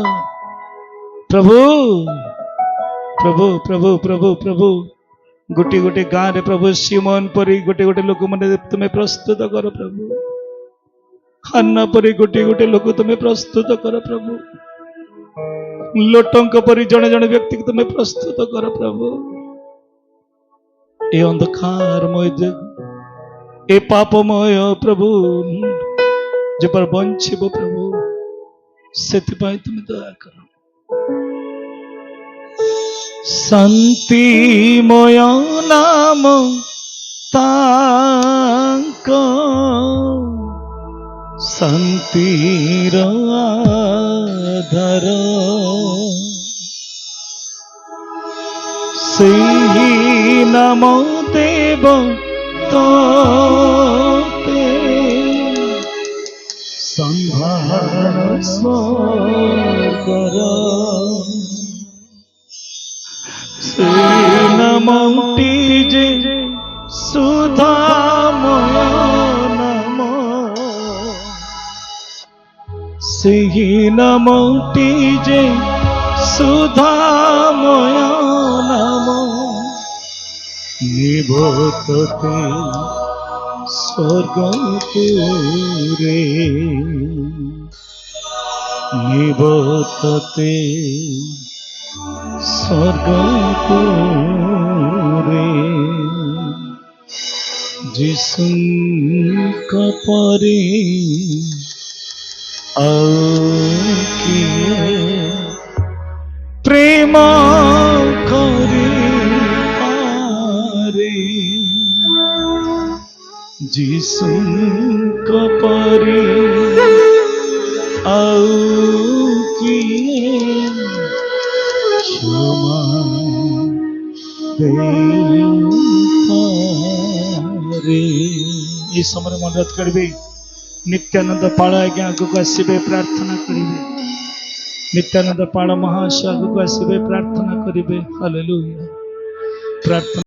प्रभु प्रभु प्रभु प्रभु प्रभु गोटे गोटे गाँव रे प्रभु शिमोन परी गोटे गोटे लोक मैंने तुम्हें प्रस्तुत कर। प्रभु, हन्ना परी गोटे गोटे लोक तुम्हें प्रस्तुत कर। प्रभु, लोटंक परी जड़े जड़े व्यक्ति को तुम्हें प्रस्तुत कर। प्रभु, ए अंधकारमय ए पापमय प्रभु जो पर बंचिब प्रभु से तुम्हें दया कर। शांतिमय नाम तांको शांतिर आधार, सेही नाम देव तोते संभार स्वर्गर, से नामटी जे सुधामय नाम, सेही नामटी जे सुधामय नाम, निभोतते स्वर्गपुरे, निभोतते स्वर्गपुरे, जिसुका परे प्रेम करी पारे, जिसुका परे क्षमा ये समय अनुरोध करेंगे नित्यानंद पाल आज्ञा आगे को आसवे प्रार्थना करेंगे, नित्यानंद पाल महाशय आगे को आसवे प्रार्थना करेंगे। हालेलुया। प्रार्थना